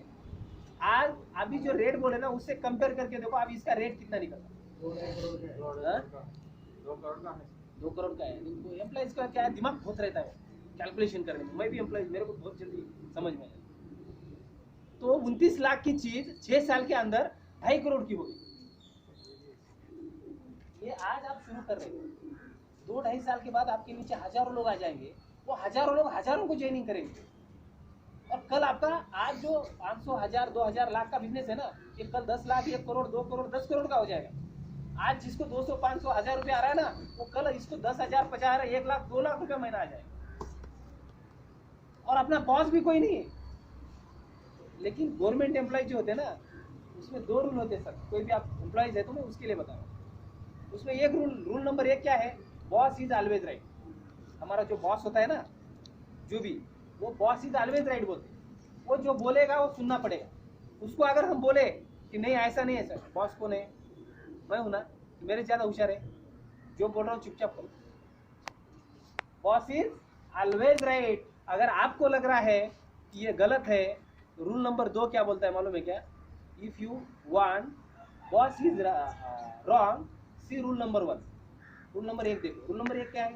आज अभी जो रेट बोले ना उससे कंपेयर करके देखो अब इसका रेट कितना निकलता है। हाँ? 2 करोड़ का है। एम्प्लॉइज का क्या है, दिमाग बहुत रहता है कैलकुलेशन करने में। मैं भी एम्प्लॉइज, मेरे को बहुत जल्दी समझ में आया। तो 29 लाख की चीज 6 साल के अंदर 2.5 करोड़ की होगी। ये आज आप शुरू कर रहे हो, 2-2.5 साल के बाद आपके नीचे हजारों लोग आ जाएंगे। वो हजारों लोग हजारों को ज्वाइनिंग करेंगे। और कल आपका आज जो 500, 1000, 2000 लाख का बिजनेस है ना, ये कल 10 लाख, 1 करोड़, 2 करोड़, 10 करोड़ का हो जाएगा। आज जिसको 200, 500, 1000 रुपया आ रहा है ना, वो कल इसको 10,000, 50,000, 1 लाख, 2 लाख रुपया महीना आ जाएगा। और अपना बॉस भी कोई नहीं है। लेकिन गवर्नमेंट एम्प्लॉय जो होते हैं ना, उसमें 2 रूल होते हैं सर। कोई भी आप एम्प्लॉयज है तो मैं उसके लिए बता रहा हूँ। उसमें एक रूल नंबर 1 क्या है? Boss is always right. हमारा जो बॉस होता है ना, जो भी, वो बॉस इज ऑलवेज राइट बोलते हैं। वो जो बोलेगा वो सुनना पड़ेगा। उसको अगर हम बोले कि नहीं ऐसा नहीं है सर, बॉस को नहीं, मैं हूं ना, मेरे ज्यादा होशियार है, जो बोल रहा हूँ चुपचाप करो। Boss is always right. अगर आपको लग रहा है कि ये गलत है, तो रूल नंबर 2 क्या बोलता है मालूम है क्या? If you want boss is wrong, see rule number 1। Rule number 1 देखो। रूल नंबर 1 क्या है?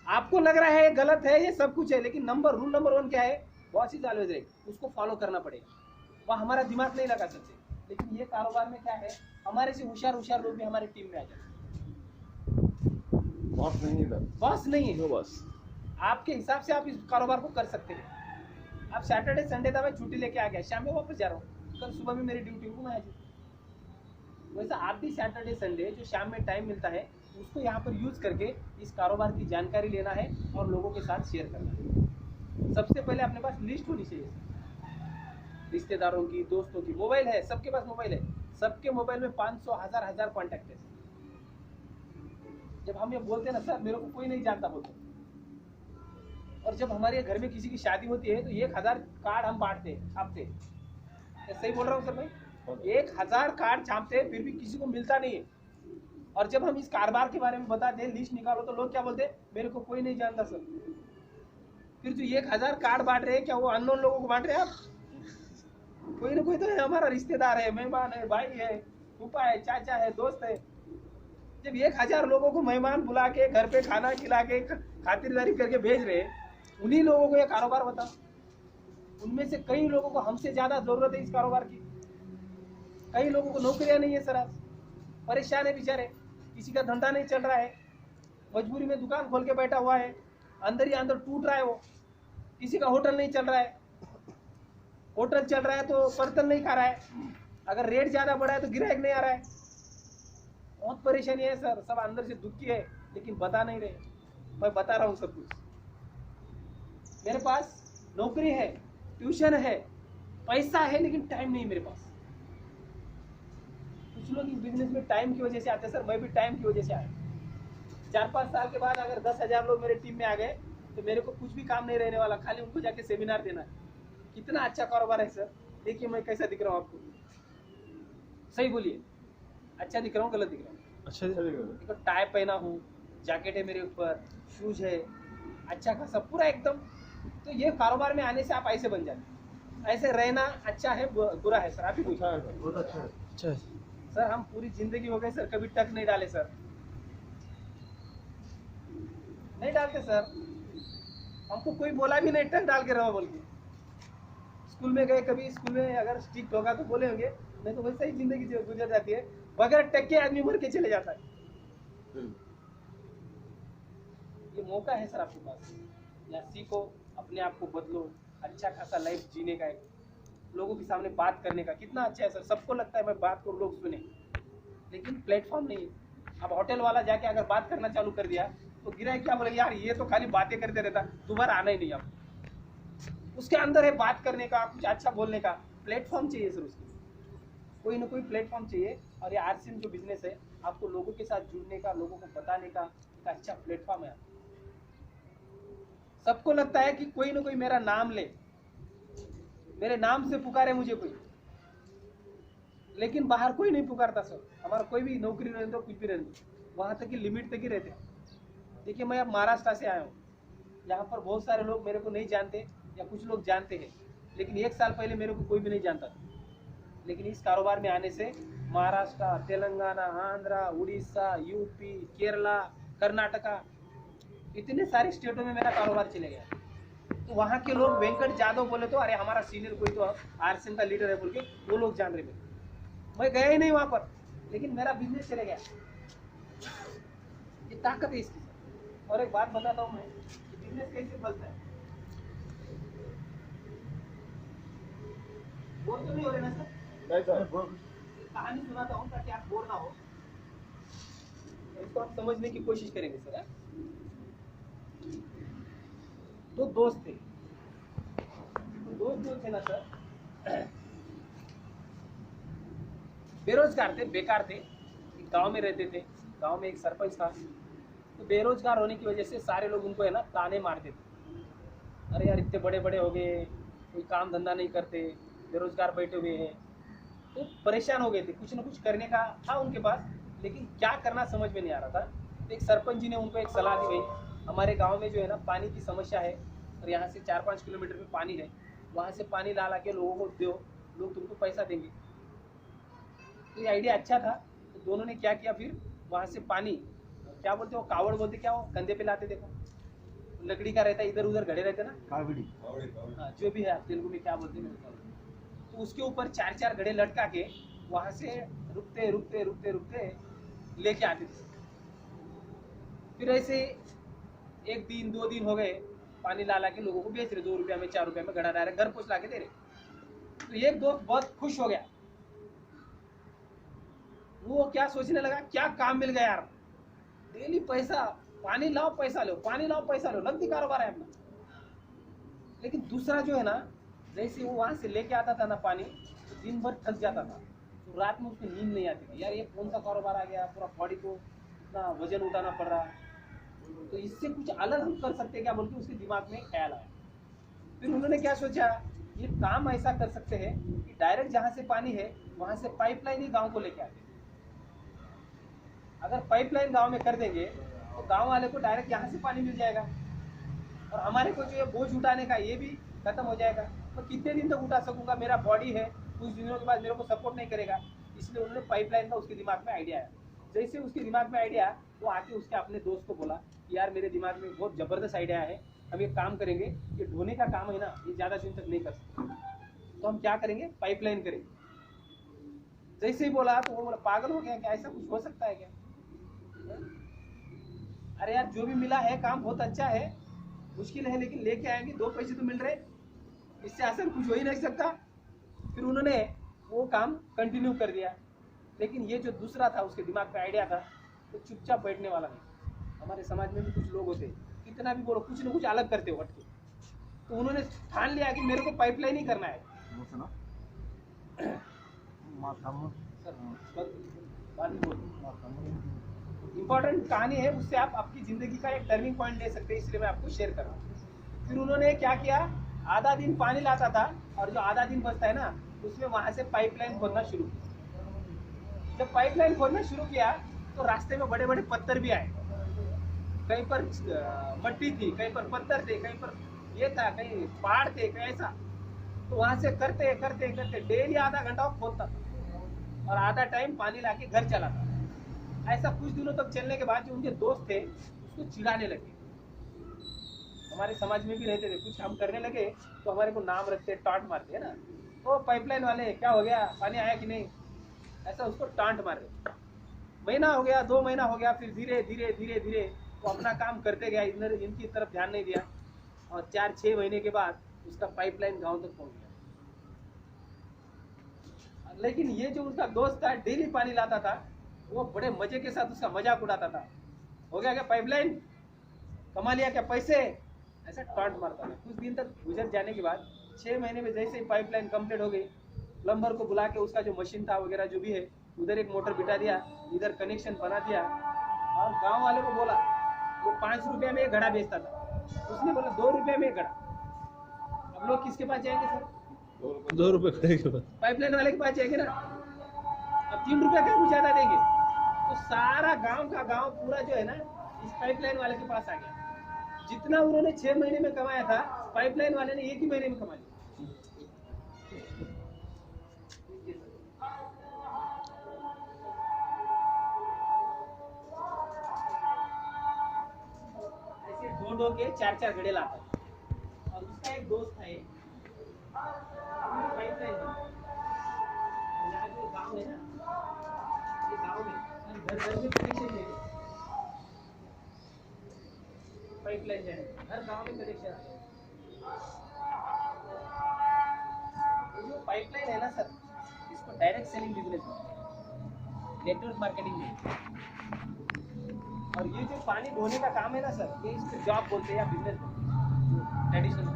आपको लग रहा है गलत है, ये सब कुछ है, लेकिन रूल नंबर 1 क्या है? Boss is always right. उसको फॉलो करना पड़ेगा। वह हमारा दिमाग नहीं लगा सकते। लेकिन ये कारोबार में क्या है, हमारे से होशियार लोग भी हमारी टीम में आ जाते हैं। बॉस नहीं इधर। बॉस नहीं है, आपके हिसाब से आप इस कारोबार को कर सकते हैं। अब सैटरडे संडे था, मैं छुट्टी लेके आ गया, शाम में वापस जा रहा हूँ, कल सुबह में मेरी ड्यूटी को मैं आ जाऊँ। वैसा आप भी सैटरडे संडे जो शाम में टाइम मिलता है, उसको यहाँ पर यूज करके इस कारोबार की जानकारी लेना है और लोगों के साथ शेयर करना है। सबसे पहले अपने पास लिस्ट होनी चाहिए। रिश्तेदारों की, दोस्तों की, मोबाइल है, सबके पास मोबाइल है। सबके मोबाइल में 500, 1000 कॉन्टैक्ट है। जब हम ये बोलते हैं ना सर मेरे को कोई नहीं जानता बोलते, और जब हमारे घर में किसी की शादी होती है तो 1000 कार्ड हम बांटते हैं, छापते हैं। सही बोल रहा हूँ सर भाई? 1000 कार्ड छापते हैं, फिर भी किसी को मिलता नहीं है। और जब हम इस कारोबार के बारे में बताते हैं, लिस्ट निकालो, तो लोग क्या बोलते हैं? मेरे को कोई नहीं जानता सर। फिर जो 1000 कार्ड बांट रहे हैं, क्या वो अननोन लोगों को बांट रहे हैं आप? कोई ना कोई तो है, हमारा रिश्तेदार है, मेहमान है, भाई है, फूफा है, चाचा है, दोस्त है। जब 1000 लोगों को मेहमान बुला के घर पे खाना खिला के खातिरदारी करके भेज रहे हैं, उन्हीं लोगों को ये कारोबार बताओ। उनमें से कई लोगों को हमसे ज्यादा जरूरत है इस कारोबार की। कई लोगों को नौकरियां नहीं है सर, आज परेशान है बेचारे, किसी का धंधा नहीं चल रहा है, मजबूरी में दुकान खोल के बैठा हुआ है, अंदर ही अंदर टूट रहा है वो। किसी का होटल नहीं चल रहा है, होटल चल रहा है तो बर्तन नहीं खा रहा है, अगर रेट ज्यादा बढ़ा है तो ग्राहक नहीं आ रहा है। बहुत परेशानी है सर, सब अंदर से दुखी है, लेकिन बता नहीं रहे। मैं बता रहा हूँ सब कुछ। मेरे पास नौकरी है, ट्यूशन है, पैसा है, लेकिन टाइम नहीं मेरे पास। कुछ लोग इस बिजनेस में टाइम की वजह से आते हैं सर, मैं भी टाइम की वजह से आया। 4-5 साल के बाद अगर 10,000 लोग मेरे टीम में आ गए तो मेरे को कुछ भी काम नहीं रहने वाला, खाली उनको जाके सेमिनार देना है। कितना अच्छा कारोबार है सर। देखिए मैं कैसा दिख रहा हूँ आपको, सही बोलिए, अच्छा दिख रहा हूँ गलत दिख रहा हूँ? अच्छा देखो टाई पहना हूँ, जैकेट है मेरे ऊपर, शूज है, अच्छा खासा पूरा एकदम। तो ये कारोबार में आने से आप ऐसे बन जाते। ऐसे रहना अच्छा है बुरा है सर? आप ही पूछा बहुत अच्छा है। सर। हम पूरी जिंदगी हो गई सर, कभी टक नहीं डाले सर, नहीं डालते सर। हमको कोई बोला भी नहीं टक डाल के रहो बोल के। स्कूल में गए, कभी स्कूल में अगर स्ट्रिक्ट होगा तो बोले होंगे, नहीं तो वैसे ही जिंदगी गुजर जाती है। बगैर टक के आदमी मर के चले जाता है। ये मौका है सर आपके पास, या सीखो, अपने आप को बदलो, अच्छा खासा लाइफ जीने का, एक लोगों के सामने बात करने का। कितना अच्छा है सर, सबको लगता है मैं बात करूँ लोग सुने, लेकिन प्लेटफॉर्म नहीं है। अब होटल वाला जाके अगर बात करना चालू कर दिया तो गिराए क्या बोले, यार ये तो खाली बातें करते रहता, दोबारा आना ही नहीं। आप उसके अंदर है बात करने का, कुछ अच्छा बोलने का, प्लेटफॉर्म चाहिए सर। उसके कोई ना कोई प्लेटफॉर्म चाहिए। और ये आरसीएम जो बिजनेस है, आपको लोगों के साथ जुड़ने का, लोगों को बताने का एक अच्छा प्लेटफॉर्म है। सबको लगता है कि कोई ना कोई मेरा नाम ले, मेरे नाम से पुकारे मुझे कोई, लेकिन बाहर कोई नहीं पुकारता सर। हमारा कोई भी नौकरी रहने दो, कुछ भी रहने दो, वहां तक की लिमिट तक ही रहते। देखिए मैं अब महाराष्ट्र से आया हूँ, यहाँ पर बहुत सारे लोग मेरे को नहीं जानते या कुछ लोग जानते हैं, लेकिन 1 साल पहले मेरे को कोई भी नहीं जानता था। लेकिन इस कारोबार में आने से महाराष्ट्र, तेलंगाना, आंध्रा, उड़ीसा, यूपी, केरला, कर्नाटका, इतने सारे स्टेटों में मेरा कारोबार चले गया। तो वहाँ के लोग वेंकट जादव बोले तो अरे हमारा सीनियर कोई तो आरसीएम का लीडर है बोल के वो लोग जान रहे मेरे। मैं गया ही नहीं वहाँ पर, लेकिन मेरा बिजनेस चले गया। ये ताकत है इसकी। और एक बात बताता हूँ मैं कि बिजनेस कैसे चलता है। बोर तो नहीं हो रहे ना सर? नहीं सर, कहानी सुनाता हूँ ताकि आप बोर ना हो, इसको आप समझने की कोशिश करेंगे सर। दो दोस्त थे, दोस्त जो थे ना सर बेरोजगार थे, बेकार थे, एक गांव में रहते थे। गांव में एक सरपंच था, तो बेरोजगार होने की वजह से सारे लोग उनको है ना ताने मारते थे। अरे यार इतने बड़े बड़े हो गए, कोई काम धंधा नहीं करते, बेरोजगार बैठे हुए हैं। तो परेशान हो गए थे, कुछ ना कुछ करने का था उनके पास, लेकिन क्या करना समझ में नहीं आ रहा था। तो एक सरपंच जी ने उनको एक सलाह दी, भाई हमारे गांव में जो है ना पानी की समस्या है, और यहाँ से 4-5 किलोमीटर में पानी है, वहाँ से पानी ला के लोगों को दो, लोग तुमको पैसा देंगे। तो ये आइडिया अच्छा था। तो दोनों ने क्या किया, फिर वहाँ से पानी, क्या बोलते हो, कावड़ बोलते, क्या वो कंधे पे लाते, देखो लकड़ी का रहता है, इधर उधर घड़े रहते ना, कावड़ी। हाँ जो भी है तेलुगु में क्या बोलते हैं, तो उसके ऊपर 4-4 घड़े लटका के वहां से रुकते रुकते रुकते रुकते लेके आते थे। फिर ऐसे 1 दिन 2 दिन हो गए, पानी ला के लोगों को बेच रहे, 2 रुपया में 4 रुपया में घड़ा ला रहे, घर पहुंच ला के दे रहे। तो एक दोस्त बहुत खुश हो गया, वो क्या सोचने लगा, क्या काम मिल गया यार, डेली पैसा, पानी लाओ पैसा लो, पानी लाओ पैसा लो, नकदी कारोबार है अपना। लेकिन दूसरा जो है ना, जैसे वो वहां से लेके आता था ना पानी, तो दिन भर थक जाता था, तो रात में उसको नींद नहीं आती थी। यार ये कौन सा कारोबार आ गया, पूरा बॉडी को इतना वजन उठाना पड़ रहा, तो इससे कुछ अलग हम कर सकते क्या बोल के उसके दिमाग में ख्याल आया। फिर उन्होंने क्या सोचा, ये काम ऐसा कर सकते हैं कि डायरेक्ट जहाँ से पानी है वहां से पाइपलाइन ही गाँव को लेके आते। अगर पाइपलाइन गाँव में कर देंगे तो गाँव वाले को डायरेक्ट यहाँ से पानी मिल जाएगा, और हमारे को जो ये बोझ उठाने का ये भी खत्म हो जाएगा। तो कितने दिन तक उठा सकूंगा, मेरा बॉडी है, कुछ दिनों के बाद मेरे को सपोर्ट नहीं करेगा। इसलिए उन्होंने पाइपलाइन का उसके दिमाग में आइडिया आया। जैसे उसके दिमाग में आइडिया, वो आके उसके अपने दोस्त को बोला कि यार मेरे दिमाग में बहुत जबरदस्त आइडिया है, हम एक काम करेंगे, ये ढोने का काम है ना, ये ज़्यादा दिन तक नहीं कर सकते, तो हम क्या करेंगे, पाइपलाइन करेंगे। जैसे ही बोला तो वो बोला पागल हो गया क्या, ऐसा कुछ हो सकता है क्या? अरे यार जो भी मिला है काम बहुत अच्छा है, मुश्किल है लेकिन लेके आएंगे, 2 पैसे तो मिल रहे, इससे आसान कुछ हो ही नहीं सकता। फिर उन्होंने वो काम कंटिन्यू कर दिया। लेकिन ये जो दूसरा था उसके दिमाग में आइडिया था, तो चुपचाप बैठने वाला नहीं। हमारे समाज में भी कुछ लोग होते, कितना भी बोलो कुछ ना कुछ अलग करते हो हटके। तो उन्होंने ठान लिया कि मेरे को पाइपलाइन ही करना है। इम्पोर्टेंट कहानी है, उससे आप आपकी जिंदगी का एक टर्निंग पॉइंट ले सकते हैं, इसलिए मैं आपको शेयर कर रहा हूँ। फिर उन्होंने क्या किया, आधा दिन पानी लाता था और जो आधा दिन बचता है ना, उसमें वहां से पाइपलाइन खोदना शुरू किया। जब पाइपलाइन खोदना शुरू किया तो रास्ते में बड़े बड़े पत्थर भी आए, कहीं पर मट्टी थी, कहीं पर पत्थर थे, कहीं पर ये था, कहीं पहाड़ थे, कहीं ऐसा। तो वहां से करते करते करते डेली आधा घंटा वो खोदता था और आधा टाइम पानी लाके घर चला था। ऐसा कुछ दिनों तक चलने के बाद जो उनके दोस्त थे उसको चिढ़ाने लगे। हमारे समाज में भी रहते थे, कुछ हम करने लगे तो हमारे को नाम रखते, टांट मारते है ना, ओ पाइपलाइन वाले क्या हो गया, पानी आया कि नहीं, ऐसा उसको टांट मार रहे। महीना हो गया, 2 महीना हो गया, फिर धीरे धीरे धीरे धीरे वो अपना काम करते गया, इधर इनकी तरफ ध्यान नहीं दिया, और 4-6 महीने के बाद उसका पाइपलाइन गांव तक पहुंच गया। लेकिन ये जो उसका दोस्त था, डेली पानी लाता था, वो बड़े मजे के साथ उसका मजाक उड़ाता था। हो गया क्या पाइपलाइन, कमा लिया क्या पैसे, ऐसा टांट मारता था। कुछ दिन तक गुजर जाने के बाद 6 महीने में जैसे ही पाइपलाइन कंप्लीट हो गई, प्लम्बर को बुला के उसका जो मशीन था वगैरह जो भी है, उधर एक मोटर बिठा दिया, इधर कनेक्शन बना दिया, और गांव वाले को बोला, वो 5 रुपये में एक घड़ा बेचता था, उसने बोला 2 रुपये में गड़ा। अब लोग किसके पास जाएंगे सर? 2 रुपए करेंगे बस। पाइपलाइन वाले के पास जाएंगे ना। अब 3 रुपया क्या कुछ ज्यादा देंगे? तो सारा गांव का गांव पूरा जो है ना इस पाइपलाइन वाले के पास आ गया। जितना उन्होंने 6 महीने में कमाया था पाइपलाइन वाले ने 1 ही महीने में कमा लिया। ऐसे ढो के 4-4 घड़े लाता है। और उसका एक दोस्त है पाइपलाइन यहाँ जो गाँव है ना, ये गाँव में घर घर में कनेक्शन है। पाइपलाइन है हर गांव में कनेक्शन है। जो पाइपलाइन है ना सर, इसको direct selling business network marketing में। और ये जो पानी ढोने का काम है ना सर, ये इसको जॉब बोलते हैं या बिजनेस ट्रेडिशनल।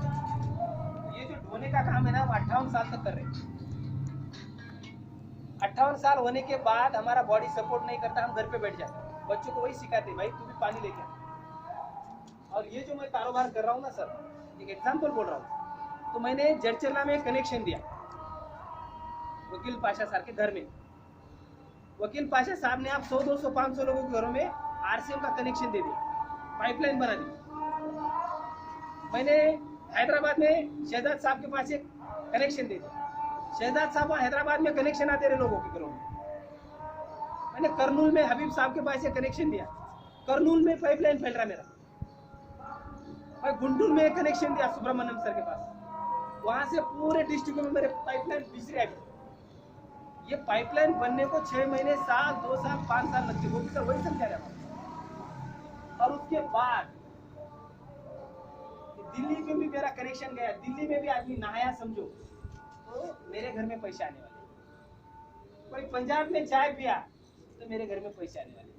ये जो ढोने का काम है ना, हम 58 साल तक कर रहे हैं। 58 साल होने के बाद हमारा बॉडी सपोर्ट नहीं करता, हम घर पे बैठ जाते। बच्चों को वही सिखाते, भाई तू भी पानी लेके आ। और ये जो मैं कारोबार कर रहा हूँ ना सर, एक एग्जांपल बोल रहा हूँ। तो मैंने जड़चरला में कनेक्शन दिया वकील पाशा साहब के घर में। वकील पाशा साहब ने आप 100, 200, 500 लोगों के घरों में आरसीएम का कनेक्शन दे दिया, पाइपलाइन बना दी। मैंने हैदराबाद में शहजाद साहब के पास एक कनेक्शन दे दिया। शहजाद साहब हैदराबाद में कनेक्शन आते रहे लोगों के घरों में। मैंने करनूल में हबीब साहब के पास एक कनेक्शन दिया, करनूल में पाइपलाइन फैल रहा मेरा। मैं गुंटूर में कनेक्शन दिया सुब्रमण्यम सर के पास, वहां से पूरे डिस्ट्रिक्ट में मेरे पाइपलाइन बिजली आई। ये पाइपलाइन बनने को 6 महीने, साल, 2 साल, 5 साल लगते, वो भी सर वही समझा रहा। और उसके बाद दिल्ली में भी मेरा कनेक्शन गया। दिल्ली में भी आदमी नहाया समझो तो मेरे घर में पैसे आने वाले। कोई पंजाब में चाय पिया तो मेरे घर में पैसे आने वाले।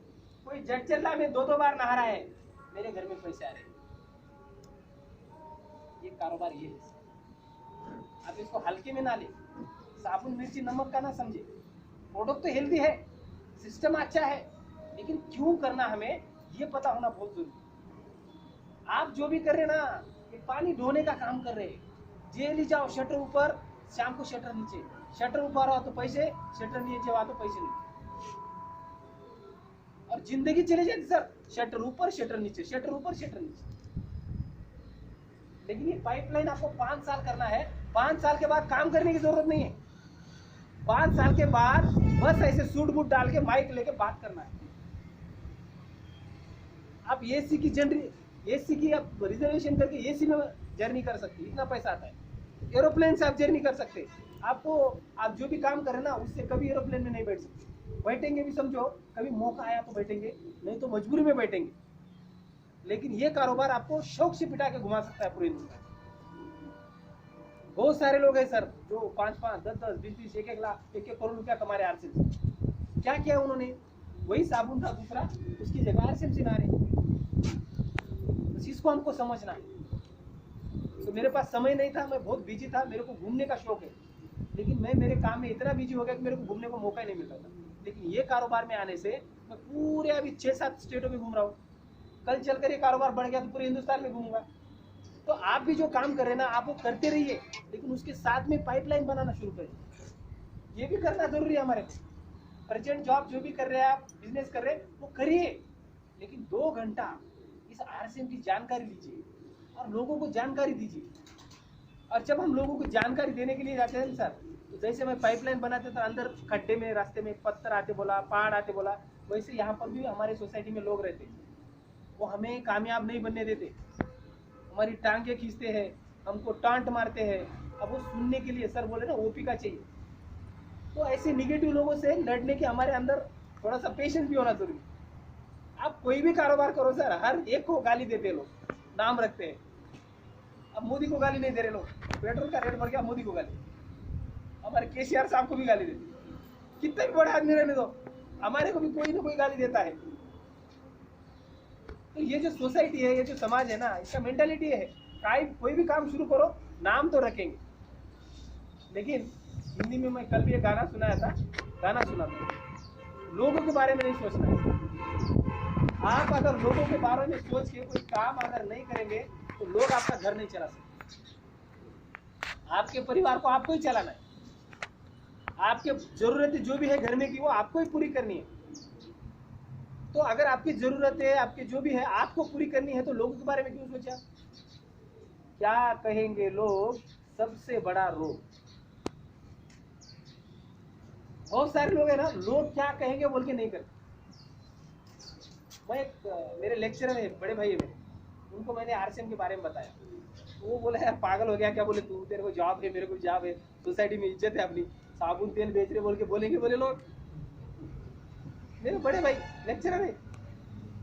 कोई जड़चरला में 2-2 बार नहा रहा है, मेरे घर में पैसे आ रहे हैं। ये कारोबार ये है। आप इसको हल्के में ना ले, साबुन मिर्ची नमक का ना समझे। प्रोडक्ट तो हेल्दी है, सिस्टम अच्छा है, लेकिन क्यों करना हमें ये पता होना बहुत जरूरी है। आप जो भी कर रहे ना, ये पानी ढोने का काम कर रहे हैं। जेल जाओ, शटर ऊपर, शाम को शटर नीचे। शटर ऊपर हो तो पैसे, शटर नीचे हो तो पैसे नहीं। और जिंदगी चली जाती सर, शटर ऊपर शटर नीचे, शटर ऊपर शटर नीचे। लेकिन ये पाइपलाइन आपको 5 साल करना है। 5 साल के बाद काम करने की जरूरत नहीं है। 5 साल के बाद बस ऐसे सूट बूट डाल के माइक लेके बात करना है। आप एसी की आप रिजर्वेशन करके एसी में जर्नी कर सकते, इतना पैसा आता है। एरोप्लेन से आप जर्नी कर सकते। आपको आप जो भी काम करें ना, उससे कभी एरोप्लेन में नहीं बैठ सकते। बैठेंगे भी समझो कभी मौका आया तो बैठेंगे, नहीं तो मजबूरी में बैठेंगे। लेकिन ये कारोबार आपको शौक से पिटा के घुमा सकता है पूरे हिंदुस्तान। बहुत सारे लोग हैं सर जो 5-5, 10-10, 20-20, 1-1 लाख, 1-1 करोड़ रुपया कमा रहे आरसीएम से। क्या किया उन्होंने? वही साबुन था दूसरा, उसकी जगह आरसीएम से ना रहे। बस इसको हमको समझना है। तो मेरे पास समय नहीं था, मैं बहुत बिजी था, मेरे को घूमने का शौक है, लेकिन मैं मेरे काम में इतना बिजी हो गया कि मेरे को घूमने को मौका ही नहीं मिलता था। लेकिन ये कारोबार में आने से मैं पूरे अभी 6-7 स्टेटों में घूम रहा हूँ। कल चलकर ये कारोबार बढ़ गया तो पूरे हिंदुस्तान में घूमूंगा। तो आप भी जो काम कर रहे हैं ना, आप वो करते रहिए, लेकिन उसके साथ में पाइपलाइन बनाना शुरू करिए। ये भी करना जरूरी है हमारे को। प्रेजेंट जॉब जो भी कर रहे हैं आप, बिजनेस कर रहे हैं, वो करिए, लेकिन 2 घंटा इस आरसीएम की जानकारी लीजिए और लोगों को जानकारी दीजिए। और जब हम लोगों को जानकारी देने के लिए जाते हैं सर, तो जैसे मैं पाइपलाइन बनाते था, अंदर खड्डे में, रास्ते में पत्थर आते बोला, पहाड़ आते बोला, वैसे यहाँ पर भी हमारे सोसाइटी में लोग रहते, वो हमें कामयाब नहीं बनने देते। हमारी टांगे खींचते हैं, हमको टांट मारते हैं। अब वो सुनने के लिए सर बोले ना ओपी का चाहिए। तो ऐसे निगेटिव लोगों से लड़ने के हमारे अंदर थोड़ा सा पेशेंस भी होना जरूरी है। आप कोई भी कारोबार करो सर, हर एक को गाली देते लोग, नाम रखते हैं। अब मोदी को गाली नहीं दे रहे लोग, पेट्रोल का रेट बढ़ गया, मोदी को गाली। हमारे केसीआर साहब को भी गाली देते। कितने भी बड़े आदमी रहने दो, हमारे को भी कोई ना कोई गाली देता है। तो ये जो सोसाइटी है, ये जो समाज है ना, इसका मेंटालिटी है, कोई भी काम शुरू करो, नाम तो रखेंगे। लेकिन हिंदी में मैं कल भी एक गाना सुनाया था, गाना सुना था, लोगों के बारे में नहीं सोचना है। आप अगर लोगों के बारे में सोच के कोई काम अगर नहीं करेंगे तो लोग आपका घर नहीं चला सकते। आपके परिवार को आपको ही चलाना है। आपके जरूरतें जो भी है घर में की वो आपको ही पूरी करनी है। तो अगर आपकी जरूरतें आपकी जो भी है आपको पूरी करनी है तो लोगों के बारे में क्यों सोचा? क्या कहेंगे लोग, सबसे बड़ा रोग। बहुत सारे लोग है ना, लोग क्या कहेंगे बोल के नहीं करते। मैं एक मेरे लेक्चरर है, बड़े भाई है मेरे, उनको मैंने आरसीएम के बारे में बताया। वो बोला यार पागल हो गया क्या? बोले तू, तेरे को जॉब है, मेरे को जॉब है, सोसाइटी में इज्जत है अपनी, साबुन तेल बेच रहे बोल के बोलेंगे बोले लोग। मेरे बड़े भाई लेक्चरर है,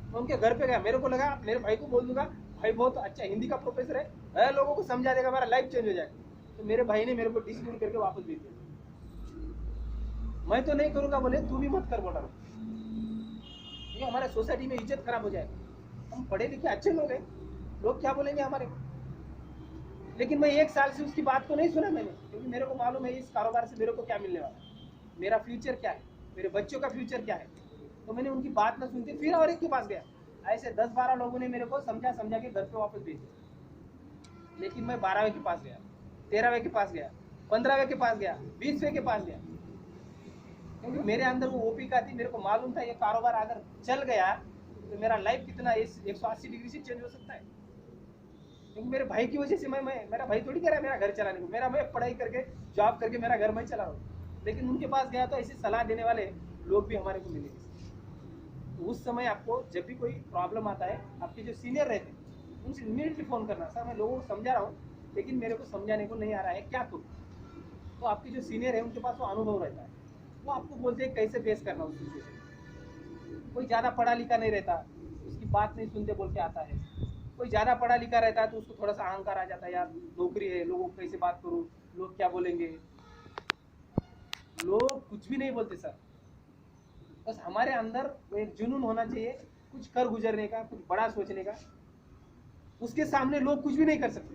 मैं उनके घर पे गया, मेरे को लगा मेरे भाई को बोल दूंगा, भाई बहुत अच्छा हिंदी का प्रोफेसर है, लोगों को समझा देगा, हमारा लाइफ चेंज हो जाएगा। तो मेरे भाई ने मेरे को डिस्ट्रीब्यूट करके वापस भेज दिया। मैं तो नहीं करूंगा, बोले तू भी मत कर बोल रहा, ये हमारे सोसाइटी में इज्जत खराब हो जाएगा। हम पढ़े लिखे अच्छे लोग हैं, लोग क्या बोलेंगे हमारे को। लेकिन मैं 1 साल से उसकी बात को नहीं सुना मैंने, क्योंकि मेरे को मालूम है इस कारोबार से मेरे को क्या मिलने वाला है, मेरा फ्यूचर क्या है, मेरे बच्चों का फ्यूचर क्या है। तो मैंने उनकी बात ना सुनते फिर और एक के पास गया। ऐसे 10-12 लोगों ने मेरे को समझा के घर पे वापस भेज दिया। लेकिन मैं 12वें के पास गया, 13वें के पास गया, 15वें के पास गया, 20वें के पास गया, क्योंकि मेरे अंदर वो ओपी का थी। मेरे को मालूम था ये कारोबार अगर चल गया तो मेरा लाइफ कितना 180 डिग्री से चेंज हो सकता है। क्योंकि मेरे भाई की वजह से मेरा भाई थोड़ी कह रहा है मेरा घर चलाने को, मैं पढ़ाई करके जॉब करके मेरा घर मैं चला रहा हूँ। लेकिन उनके पास गया तो ऐसी सलाह देने वाले लोग भी हमारे को मिलेंगे। तो उस समय आपको जब भी कोई प्रॉब्लम आता है, आपके जो सीनियर रहते हैं उनसे इमीडिएटली फ़ोन करना, सर मैं लोगों को समझा रहा हूँ लेकिन मेरे को समझाने को नहीं आ रहा है, क्या करूँ। तो आपके जो सीनियर है उनके पास वो अनुभव रहता है, वो आपको बोलते हैं कैसे फेस करना उस सिचुएशन। कोई ज़्यादा पढ़ा लिखा नहीं रहता, उसकी बात नहीं सुनते बोल के आता है। कोई ज़्यादा पढ़ा लिखा रहता है तो उसको थोड़ा सा अहंकार आ जाता है, यार नौकरी है, लोगों को कैसे बात करूँ, लोग क्या बोलेंगे। लोग कुछ भी नहीं बोलते सर, बस हमारे अंदर एक जुनून होना चाहिए, कुछ कर गुजरने का, कुछ बड़ा सोचने का। उसके सामने लोग कुछ भी नहीं कर सकते।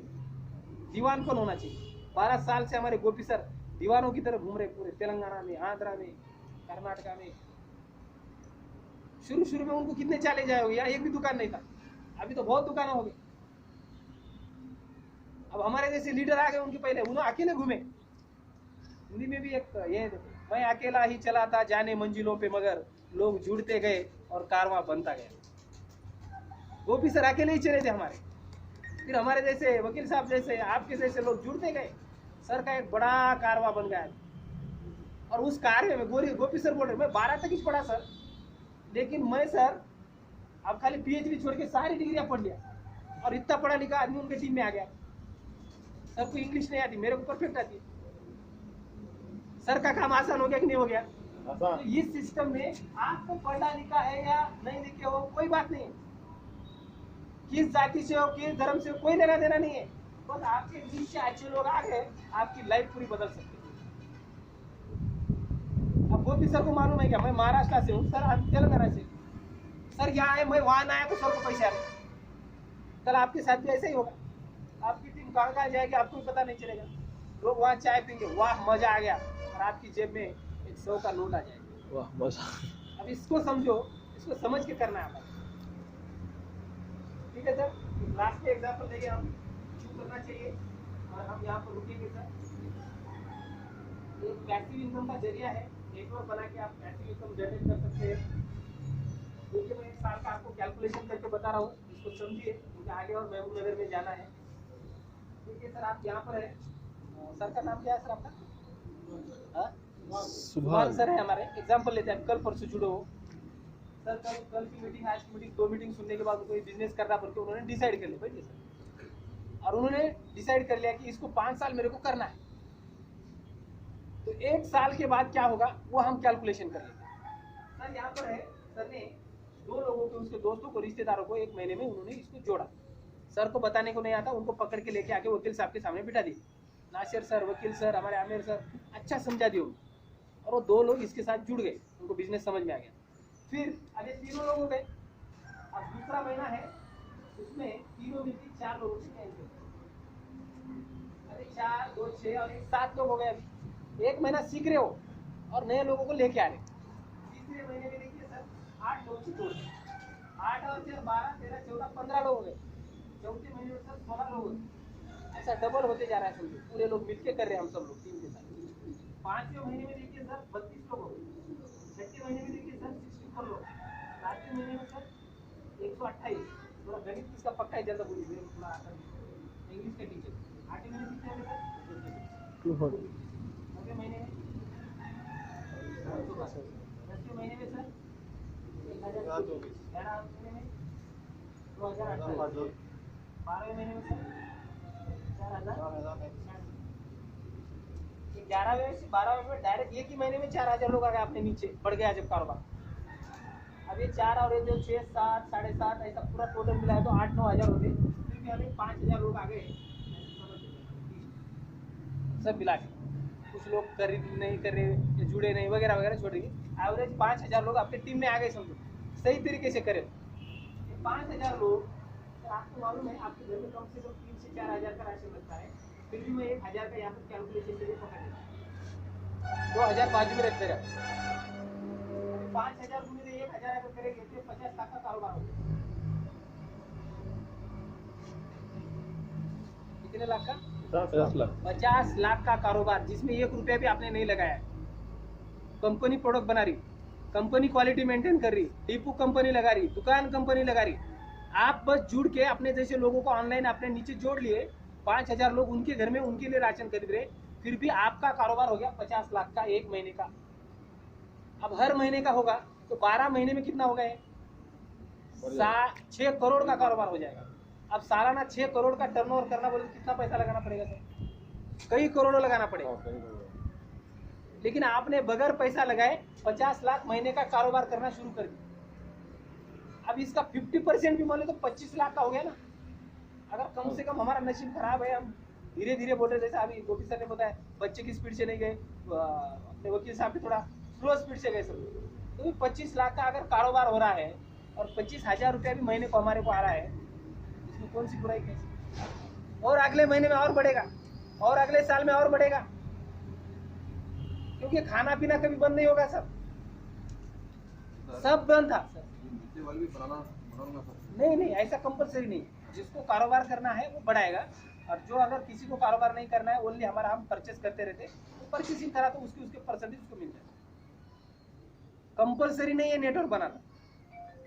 दीवान कौन होना चाहिए? 12 साल से हमारे गोपी सर दीवानों की तरह घूम रहे पूरे तेलंगाना में, आंध्रा में, कर्नाटका में। शुरू में उनको कितने चैलेंज आए होंगे, यहाँ एक भी दुकान नहीं था, अभी तो बहुत दुकान हो गई। अब हमारे जैसे लीडर आ गए उनके पहले, उन्होंने अकेले घूमे। हिंदी में भी एक ये, मैं अकेला ही चला था जाने मंजिलों पे, मगर लोग जुड़ते गए और कारवां बनता गया। गोपी सर अकेले ही चले थे हमारे, फिर हमारे जैसे वकील साहब जैसे आपके जैसे लोग जुड़ते गए, सर का एक बड़ा कारवां बन गया। और उस कार्य में गोपी सर बोल रहे, मैं 12 तक ही पढ़ा सर, लेकिन मैं सर अब खाली पीएचडी छोड़ के सारी डिग्रियां पढ़ लिया और इतना पढ़ा लिखा आदमी उनके टीम में आ गया। सर को इंग्लिश नहीं आती, मेरे को परफेक्ट आती है। सर का काम आसान हो गया कि नहीं हो गया? तो इस सिस्टम में आपको पढ़ा लिखा है या नहीं लिखे हो कोई बात नहीं है, किस जाति से हो किस धर्म से हो कोई लेना देना नहीं है, बस आपके बीच से अच्छे लोग आ गए, आपकी लाइफ पूरी बदल सकते हैं। अब गोपी सर को मालूम है क्या, मैं महाराष्ट्र से हूँ सर, हम तेलंगाना से, सर यहाँ है, मैं वहां आया तो सर को पैसे आ रहे। कल आपके साथ भी ऐसा ही होगा, आपकी टीम कहाँ जाएगी आपको भी पता नहीं चलेगा। लोग वहाँ चाय पीएंगे, वाह मजा आ गया, और आपकी जेब में 100 का नोट आ जाएगा, वाह मजा। अब इसको समझो, इसको समझ के करना है हमें। ठीक है सर, लास्ट में एग्जाम्पल देंगे हम, शुरू करना चाहिए और हम यहाँ पर रुकेंगे सर। एक पैसिव इनकम का जरिया है, नेटवर्क बना के आप पैसिव इनकम जनरेट कर सकते हैं। देखिए मैं 1 साल का आपको कैलकुलेशन करके बता रहा हूँ, इसको समझिए, क्योंकि आगे और महबूब नगर में जाना है। ठीक है सर, आप यहाँ पर है, सर का नाम क्या है सर आपका? सुभान सर है हमारे। एग्जाम्पल लेते हैं, कल परसों जुड़ो हो सर, कल की मीटिंग आज की मीटिंग, 2 मीटिंग सुनने के बाद उनको बिजनेस करना पड़ के उन्होंने डिसाइड कर लिया, बैठिए सर, और उन्होंने डिसाइड कर लिया कि इसको 5 साल मेरे को करना है। तो 1 साल के बाद क्या होगा वो हम कैलकुलेशन कर लेंगे। सर यहाँ पर है, सर ने 2 लोगों को, उसके दोस्तों को, रिश्तेदारों को 1 महीने में उन्होंने इसको जोड़ा। सर को बताने को नहीं आता, उनको पकड़ के लेके आके वकील साहब के सामने बिठा दी। नासिर सर, वकील सर, हमारे आमिर सर, अच्छा समझा दिया, और वो 2 लोग इसके साथ जुड़ गए, उनको बिजनेस समझ में आ गया। फिर अभी 3 लोग हो गए, अब दूसरा महीना है, उसमें 3 में 4 लोगों से कैंसिल, अरे 4, 2, 6 और 1 7 लोग हो गए। अभी 1 महीना सीख रहे हो और नए लोगों को लेके आ रहे। तीसरे महीने में देखिए सर 8 लोग से जोड़, 8 और 4 12 13 14 15 लोग हो गए। चौथे महीने में सर 16 लोग हो गए। ऐसा डबल होते जा रहा है समझो, पूरे लोग मिलके कर रहे हैं हम सब लोग टीम के साथ। 5वें महीने में देखिए सर 32 लोग हो गए। 6ठे महीने में देखिए सर 64 लोग। 7वें महीने में सर 128। थोड़ा गणित इसका पक्का है, जल्द बोलिए मेरे को थोड़ा आता नहीं। इंग्लिश के टीचर 8वें महीने कितने होंगे सर? 9वें महीने में 10वें महीने में सर 1024। 11वें महीने में 2028। 12वें महीने में सर 4000। 11वें से 12वें में डायरेक्ट एक ही महीने में 4000 लोग आ गए अपने नीचे, बढ़ गया जब कारोबार। अब ये 4 और ये जो 6 7 7.5 ऐसा पूरा टोटल मिला है तो 8-9 हज़ार होते, फिर भी हमें 5000 लोग आ गए सब मिला के। कुछ लोग खरीद नहीं कर रहे या जुड़े नहीं वगैरह वगैरह छोड़ दीजिए, एवरेज 5000 लोग आपके टीम में आ गए समझो, सही तरीके से करें। 5000 लोग, तो आपको मालूम है आपके घर में कम से कम 3 से 4 हज़ार का राशन लगता है, फिर भी मैं 1000 का यहाँ पर कैलकुलेशन के लिए पकड़ लेता, 2000 बाजू में रखते रहे। 5000 गुने 1000 अगर करेंगे तो 50 लाख का कारोबार होगा। कितने लाख का? 50 लाख। 50 लाख का कारोबार, जिसमें 1 रुपया भी आपने नहीं लगाया। कंपनी प्रोडक्ट बना रही, कंपनी क्वालिटी मेंटेन कर रही, डिपो कंपनी लगा रही, दुकान कंपनी लगा रही। आप बस जुड़ के अपने जैसे लोगों को ऑनलाइन अपने नीचे जोड़ लिए, 5000 लोग उनके घर में उनके लिए राशन खरीद रहे, फिर भी आपका कारोबार हो गया 50 लाख का एक महीने का। अब हर महीने का होगा तो 12 महीने में कितना होगा? 6 करोड़ का कारोबार हो जाएगा। अब सालाना 6 करोड़ का टर्नओवर करना बोले तो कितना पैसा लगाना पड़ेगा सर? कई करोड़ों लगाना पड़ेगा। लेकिन आपने बगैर पैसा लगाए 50 लाख महीने का कारोबार करना शुरू कर दिया। अब इसका 50% भी मान लो तो 25 लाख का हो गया ना। अगर कम से कम हमारा नसीब खराब है, हम धीरे धीरे बोल रहे, जैसे अभी गोपी सर ने बताया बच्चे की स्पीड से नहीं गए, अपने वकील साहब भी थोड़ा स्लो स्पीड से गए सब, तो 25 लाख का अगर कारोबार हो रहा है और 25,000 रुपया भी महीने को हमारे को आ रहा है, इसमें कौन सी बुराई कैसी? और अगले महीने में और बढ़ेगा और अगले साल में और बढ़ेगा, क्योंकि खाना पीना कभी बंद नहीं होगा। सब बंद था। नहीं ऐसा कंपलसरी नहीं, जिसको कारोबार करना है वो बढ़ाएगा, और जो अगर किसी को कारोबार नहीं करना है ओनली हमारा हम परचेस करते रहते तो परचेसिंग करा तो उसके परसेंटेज उसको मिल जाए। कंपलसरी नहीं है नेटवर्क बनाना,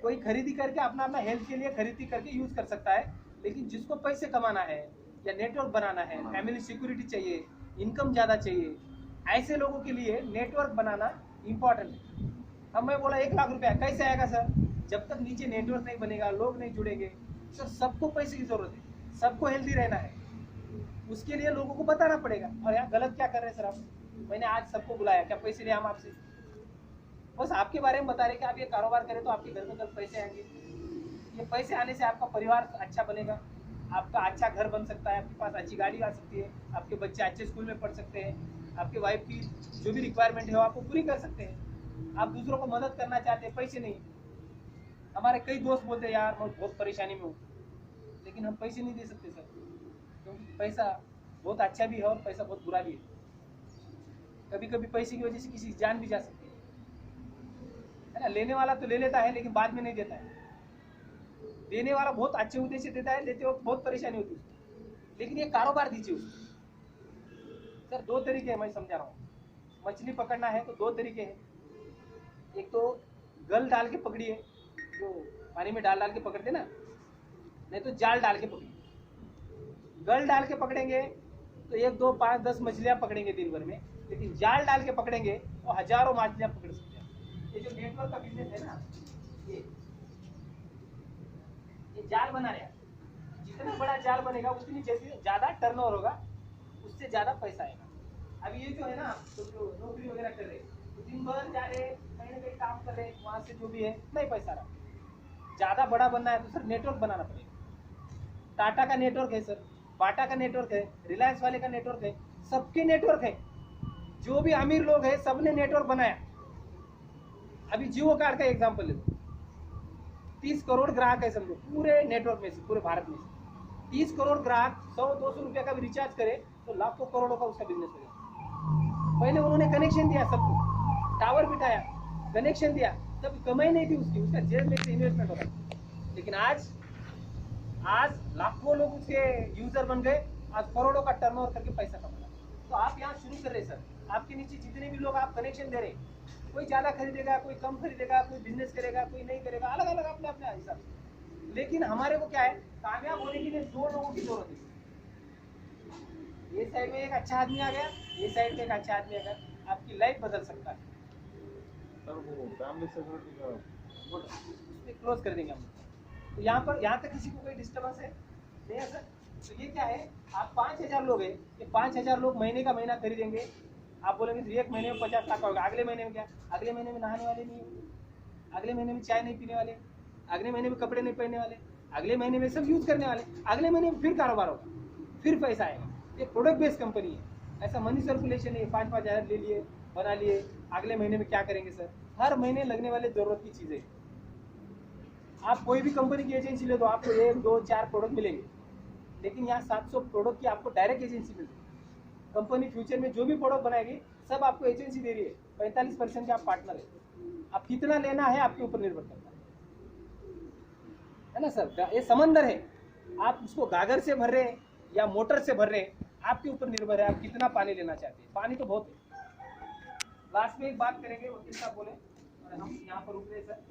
कोई खरीदी करके अपना अपना हेल्थ के लिए खरीदी करके यूज कर सकता है, लेकिन जिसको पैसे कमाना है या नेटवर्क बनाना है, फैमिली सिक्योरिटी चाहिए, इनकम ज्यादा चाहिए, ऐसे लोगों के लिए नेटवर्क बनाना इंपॉर्टेंट है। अब मैं बोला 1 लाख रुपया कैसे आएगा सर? जब तक नीचे नेटवर्क नहीं बनेगा, लोग नहीं जुड़ेंगे सर। सबको पैसे की जरूरत है, सबको हेल्दी रहना है, उसके लिए लोगों को बताना पड़ेगा। और यहाँ गलत क्या कर रहे हैं सर आप? मैंने आज सबको बुलाया, क्या पैसे लिए हम आपसे? बस आपके बारे में बता रहे कि आप ये कारोबार करें तो आपके घर में कल पैसे आएंगे, ये पैसे आने से आपका परिवार अच्छा बनेगा, आपका अच्छा घर बन सकता है, आपके पास अच्छी गाड़ी आ सकती है, आपके बच्चे अच्छे स्कूल में पढ़ सकते हैं, आपके वाइफ की जो भी रिक्वायरमेंट है वो आपको पूरी कर सकते हैं। आप दूसरों को मदद करना चाहते हैं, पैसे नहीं। हमारे कई दोस्त बोलते हैं यार मैं बहुत परेशानी में हूँ, लेकिन हम पैसे नहीं दे सकते सर, क्योंकि पैसा बहुत अच्छा भी है और पैसा बहुत बुरा भी है। कभी कभी पैसे की वजह से किसी की जान भी जा सकती है ना। लेने वाला तो ले लेता है लेकिन बाद में नहीं देता है, देने वाला बहुत अच्छे उद्देश्य देता है, लेते वक्त बहुत परेशानी होती है, लेकिन ये कारोबार दीजिए उसको। सर 2 तरीके हैं, मैं समझा रहा हूँ। मछली पकड़ना है तो 2 तरीके हैं, एक तो गल डाल के पकड़िए, जो पानी में डाल के पकड़ते ना, नहीं तो जाल डाल के पकड़िए। गल डाल के पकड़ेंगे तो 1 2 5 10 मछलियां पकड़ेंगे दिन भर में, लेकिन जाल डाल के पकड़ेंगे तो हजारों मछलियां पकड़ सकते हैं। ये जो नेटवर्क का बिजनेस है ना, ये जाल बना रहे हैं, जितना बड़ा जाल बनेगा उतनी ज्यादा टर्नओवर होगा, उससे ज्यादा पैसा आएगा। अब ये जो है ना, तो जो नौकरी वगैरह कर रहे तो दिन भर जा रहे कहीं ना कहीं काम कर रहे, वहां से जो भी है नहीं पैसा रहा। ज्यादा बड़ा बनना है तो सर नेटवर्क बनाना पड़ेगा। टाटा का नेटवर्क है सर, बाटा का नेटवर्क है, रिलायंस वाले का नेटवर्क है, सबके नेटवर्क है। जो भी अमीर लोग है सबने नेटवर्क बनाया। अभी जियो कार्ड का एग्जांपल ले लो, 30 करोड़ ग्राहक है समझो पूरे नेटवर्क में से, पूरे भारत में से 30 करोड़ ग्राहक 100-200 रुपया का भी रिचार्ज करे तो लाखों करोड़ों का उसका बिजनेस हो गया। पहले उन्होंने कनेक्शन दिया, सबको टावर बिठाया, कनेक्शन दिया, तब कमाई नहीं थी उसकी, उसका जेब में से इन्वेस्टमेंट होता। लेकिन आज लाखों लोग उसके यूजर बन गए, आज करोड़ों का टर्नओवर करके पैसा कमा रहा है। तो आप यहाँ शुरू कर रहे सर, आपके नीचे जितने भी लोग आप कनेक्शन दे रहे, कोई ज़्यादा खरीदेगा, कोई कम खरीदेगा, कोई बिजनेस करेगा, कोई नहीं करेगा, अलग अलग अपने अपने हिसाब से। लेकिन हमारे को क्या है, कामयाब होने के लिए 2 लोगों की जरूरत है। ये साइड में एक अच्छा आदमी आ गया, ये साइड में एक अच्छा आदमी आ गया, आपकी लाइफ बदल सकता है। सर वो फैमिली सिक्योरिटी का उसमें क्लोज कर देंगे हम। तो यहाँ तक किसी को कोई डिस्टर्बेंस है नहीं है सर? तो ये क्या है, आप 5000 लोग हैं, ये 5000 लोग महीने का महीना खरीदेंगे। आप बोलेंगे तो एक महीने में 50 लाख होगा, अगले महीने में क्या, अगले महीने में नहाने वाले नहीं होंगे, अगले महीने में चाय नहीं पीने वाले, अगले महीने में कपड़े नहीं पहनने वाले, अगले महीने में सब यूज करने वाले, अगले महीने में फिर कारोबार होगा, फिर पैसा आएगा। ये प्रोडक्ट बेस्ड कंपनी है, ऐसा मनी सर्कुलेशन है। 5-5 हज़ार ले लिए, बना लिए, अगले महीने में क्या करेंगे सर? हर महीने लगने वाले जरूरत की चीज़ें। आप कोई भी कंपनी की एजेंसी ले दो, आपको 1, 2, 4 प्रोडक्ट मिलेंगे, लेकिन यहाँ 700 प्रोडक्ट की आपको डायरेक्ट एजेंसी मिलती है। कंपनी फ्यूचर में जो भी प्रोडक्ट बनाएगी सब आपको एजेंसी दे रही है, 45% के आप पार्टनर है। आप कितना लेना है आपके ऊपर निर्भर करता है ना सर? ये समंदर है, आप उसको गागर से भर रहे हैं या मोटर से भर रहे हैं, आपके ऊपर निर्भर है आप कितना पानी लेना चाहते हैं। पानी तो बहुत है। लास्ट में एक बात करेंगे, वकील साहब बोले और हम यहाँ पर रुक रहे सर।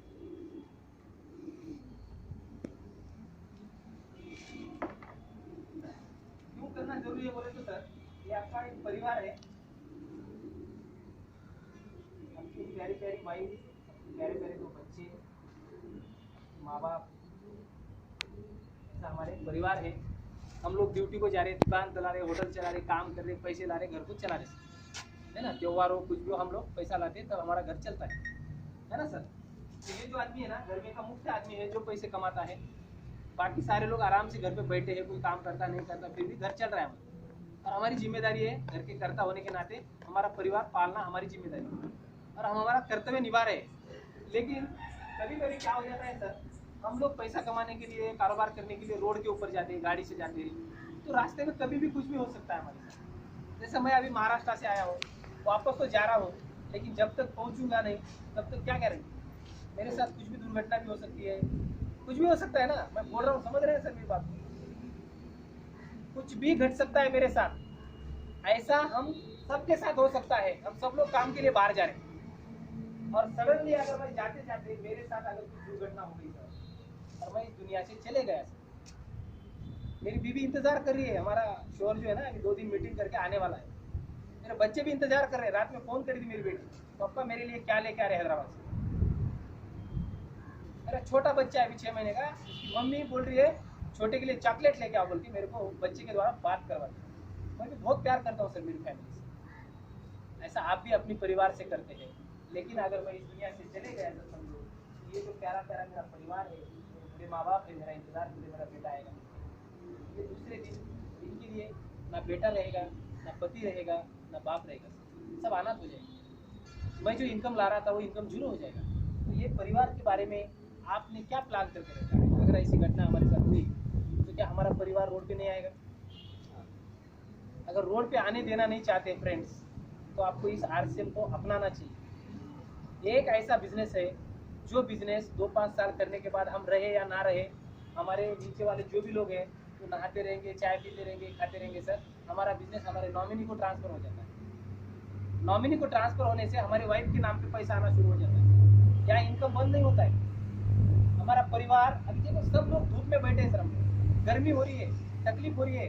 क्यों करना जरूरी है बोले तो सर, ये आपका एक परिवार है, आपकी प्यारी प्यारी माई, प्यारे प्यारे 2 बच्चे, माँ बाप, ऐसा हमारे एक परिवार है। हम लोग ड्यूटी को जा रहे, दुकान चला रहे, होटल चला रहे, काम कर रहे, पैसे ला रहे, घर को चला रहे, है ना? त्योहार हो, कुछ भी हो, हम लोग पैसा लाते हैं तब हमारा घर चलता है ना सर? तो ये जो आदमी है ना, घर में का मुख्य आदमी है जो पैसे कमाता है। बाकी सारे लोग आराम से घर पे बैठे हैं, कोई काम करता नहीं करता, फिर भी घर चल रहा है हमारा। और हमारी जिम्मेदारी है, घर के कर्ता होने के नाते हमारा परिवार पालना हमारी जिम्मेदारी है और हम हमारा कर्तव्य निभा रहे हैं। लेकिन कभी कभी क्या हो जाता है सर, हम लोग पैसा कमाने के लिए, कारोबार करने के लिए रोड के ऊपर जाते हैं, गाड़ी से जाते हैं, तो रास्ते में कभी भी कुछ भी हो सकता है हमारे साथ। जैसे मैं अभी महाराष्ट्र से आया हूँ, वापस तो जा रहा हूँ, लेकिन जब तक पहुँचूंगा नहीं तब तक क्या करेंगे? मेरे साथ कुछ भी दुर्घटना भी हो सकती है, कुछ भी हो सकता है ना। मैं बोल रहा हूँ, समझ रहे हैं सर मेरी बात? कुछ भी घट सकता है मेरे साथ। ऐसा हम सबके साथ हो सकता है। हम सब लोग काम के लिए बाहर जा रहे हैं और सडनली अगर मैं जाते जाते मेरे साथ अगर कुछ दुर्घटना हो गई सर और मैं इस दुनिया से चले गया सर, मेरी बीवी इंतजार कर रही है, हमारा शोहर जो है ना अभी 2 दिन मीटिंग करके आने वाला है, मेरे बच्चे भी इंतजार कर रहे हैं। रात में फोन करी थी मेरी बेटी, पापा मेरे लिए क्या लेके आ रहे हैदराबाद से। मेरा छोटा बच्चा है अभी 6 महीने का, उसकी मम्मी बोल रही है छोटे के लिए चॉकलेट लेके आओ, बोलती मेरे को बच्चे के द्वारा बात करवा दी। मैं भी बहुत प्यार करता हूँ सर मेरी फैमिली से, ऐसा आप भी अपनी परिवार से करते हैं। लेकिन अगर मैं इस दुनिया से चले गया तो समझो ये जो प्यारा प्यारा मेरा परिवार है, मेरे माँ बाप है, मेरा इंतजार के लिए मेरा बेटा आएगा, ये दूसरे दिन इनके लिए ना बेटा रहेगा, ना पति रहेगा, ना बाप रहेगा, सब अनाथ हो जाएंगे। मैं जो इनकम ला रहा था वो इनकम जीरो हो जाएगा। तो ये परिवार के बारे में आपने क्या प्लान करके रखा है? अगर ऐसी घटना हमारे साथ हुई तो क्या हमारा परिवार रोड पे नहीं आएगा? अगर रोड पे आने देना नहीं चाहते फ्रेंड्स, तो आपको इस आरसीएम को अपनाना चाहिए। एक ऐसा बिजनेस है जो बिजनेस 2-5 साल करने के बाद हम रहे या ना रहे, हमारे नीचे वाले जो भी लोग हैं तो नहाते रहेंगे, चाय पीते रहेंगे, खाते रहेंगे सर, हमारा बिजनेस हमारे नॉमिनी को ट्रांसफर हो जाता है। नॉमिनी को ट्रांसफर होने से हमारे वाइफ के नाम पे पैसा आना शुरू हो जाता है, यहाँ इनकम बंद नहीं होता है। हमारा परिवार, अभी देखो सब लोग धूप में बैठे हैं सर, हम गर्मी हो रही है, तकलीफ हो रही है,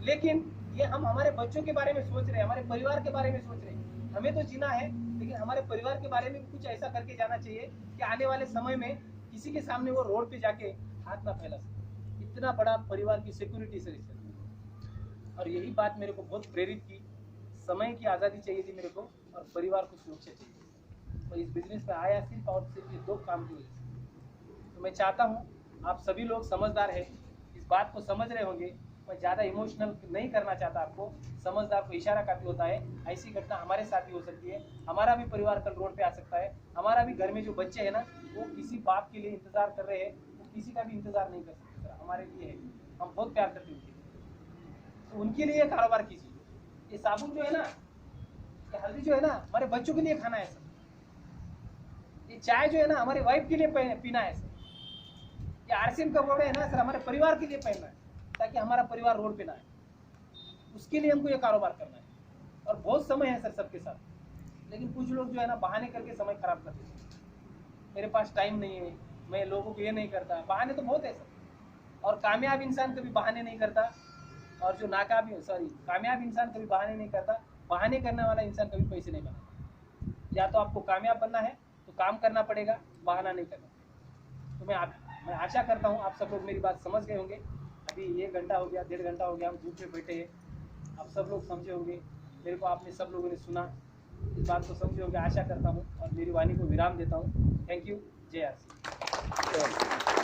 लेकिन ये हम हमारे बच्चों के बारे में सोच रहे हैं, हमारे परिवार के बारे में सोच रहे हैं। हमें तो जीना है, लेकिन हमारे परिवार के बारे में कुछ ऐसा करके जाना चाहिए कि आने वाले समय में किसी के सामने वो रोड पे जाके हाथ ना फैला सके। इतना बड़ा परिवार की सिक्योरिटी सर इससे, और यही बात मेरे को बहुत प्रेरित की। समय की आज़ादी चाहिए थी मेरे को और परिवार को सुरक्षा चाहिए, और इस बिजनेस पे आया सिर्फ और सिर्फ ये 2 काम की वजह से। तो मैं चाहता हूँ आप सभी लोग समझदार हैं, इस बात को समझ रहे होंगे। मैं ज़्यादा इमोशनल नहीं करना चाहता आपको, समझदार को इशारा काफ़ी होता है। ऐसी घटना हमारे साथ भी हो सकती है, हमारा भी परिवार कल रोड पे आ सकता है, हमारा भी घर में जो बच्चे हैं ना वो किसी बाप के लिए इंतजार कर रहे हैं, वो किसी का भी इंतजार नहीं कर सकते सर, हमारे लिए है, हम बहुत प्यार करते हैं उनके, तो उनके लिए कारोबार कीजिए। ये साबुन जो है ना, ये हल्दी जो है ना, हमारे बच्चों के लिए खाना है सर, ये चाय जो है ना हमारे वाइफ के लिए पीना है सर, ये आरसीएम का कपड़े है ना सर, हमारे परिवार के लिए पहनना है, ताकि हमारा परिवार रोड पे ना आए, उसके लिए हमको ये कारोबार करना है। और बहुत समय है सर सबके साथ, लेकिन कुछ लोग जो है ना बहाने करके समय खराब कर देते हैं। मेरे पास टाइम नहीं है, मैं लोगों को ये नहीं करता, बहाने तो बहुत है सर। और कामयाब इंसान कभी बहाने नहीं करता, और जो कामयाब इंसान कभी बहाने नहीं करता। बहाने करने वाला इंसान कभी पैसे नहीं बनाता। या तो आपको कामयाब बनना है तो काम करना पड़ेगा, बहाना नहीं करना। तो मैं आशा करता हूँ आप सब लोग मेरी बात समझ गए होंगे। अभी 1 घंटा हो गया, 1.5 घंटा हो गया हम धूप में बैठे हैं, आप सब लोग समझे होंगे, मेरे को आपने सब लोगों ने सुना, इस बात को समझे होंगे आशा करता हूँ, और मेरी वाणी को विराम देता हूँ। Thank you. जय आरसी।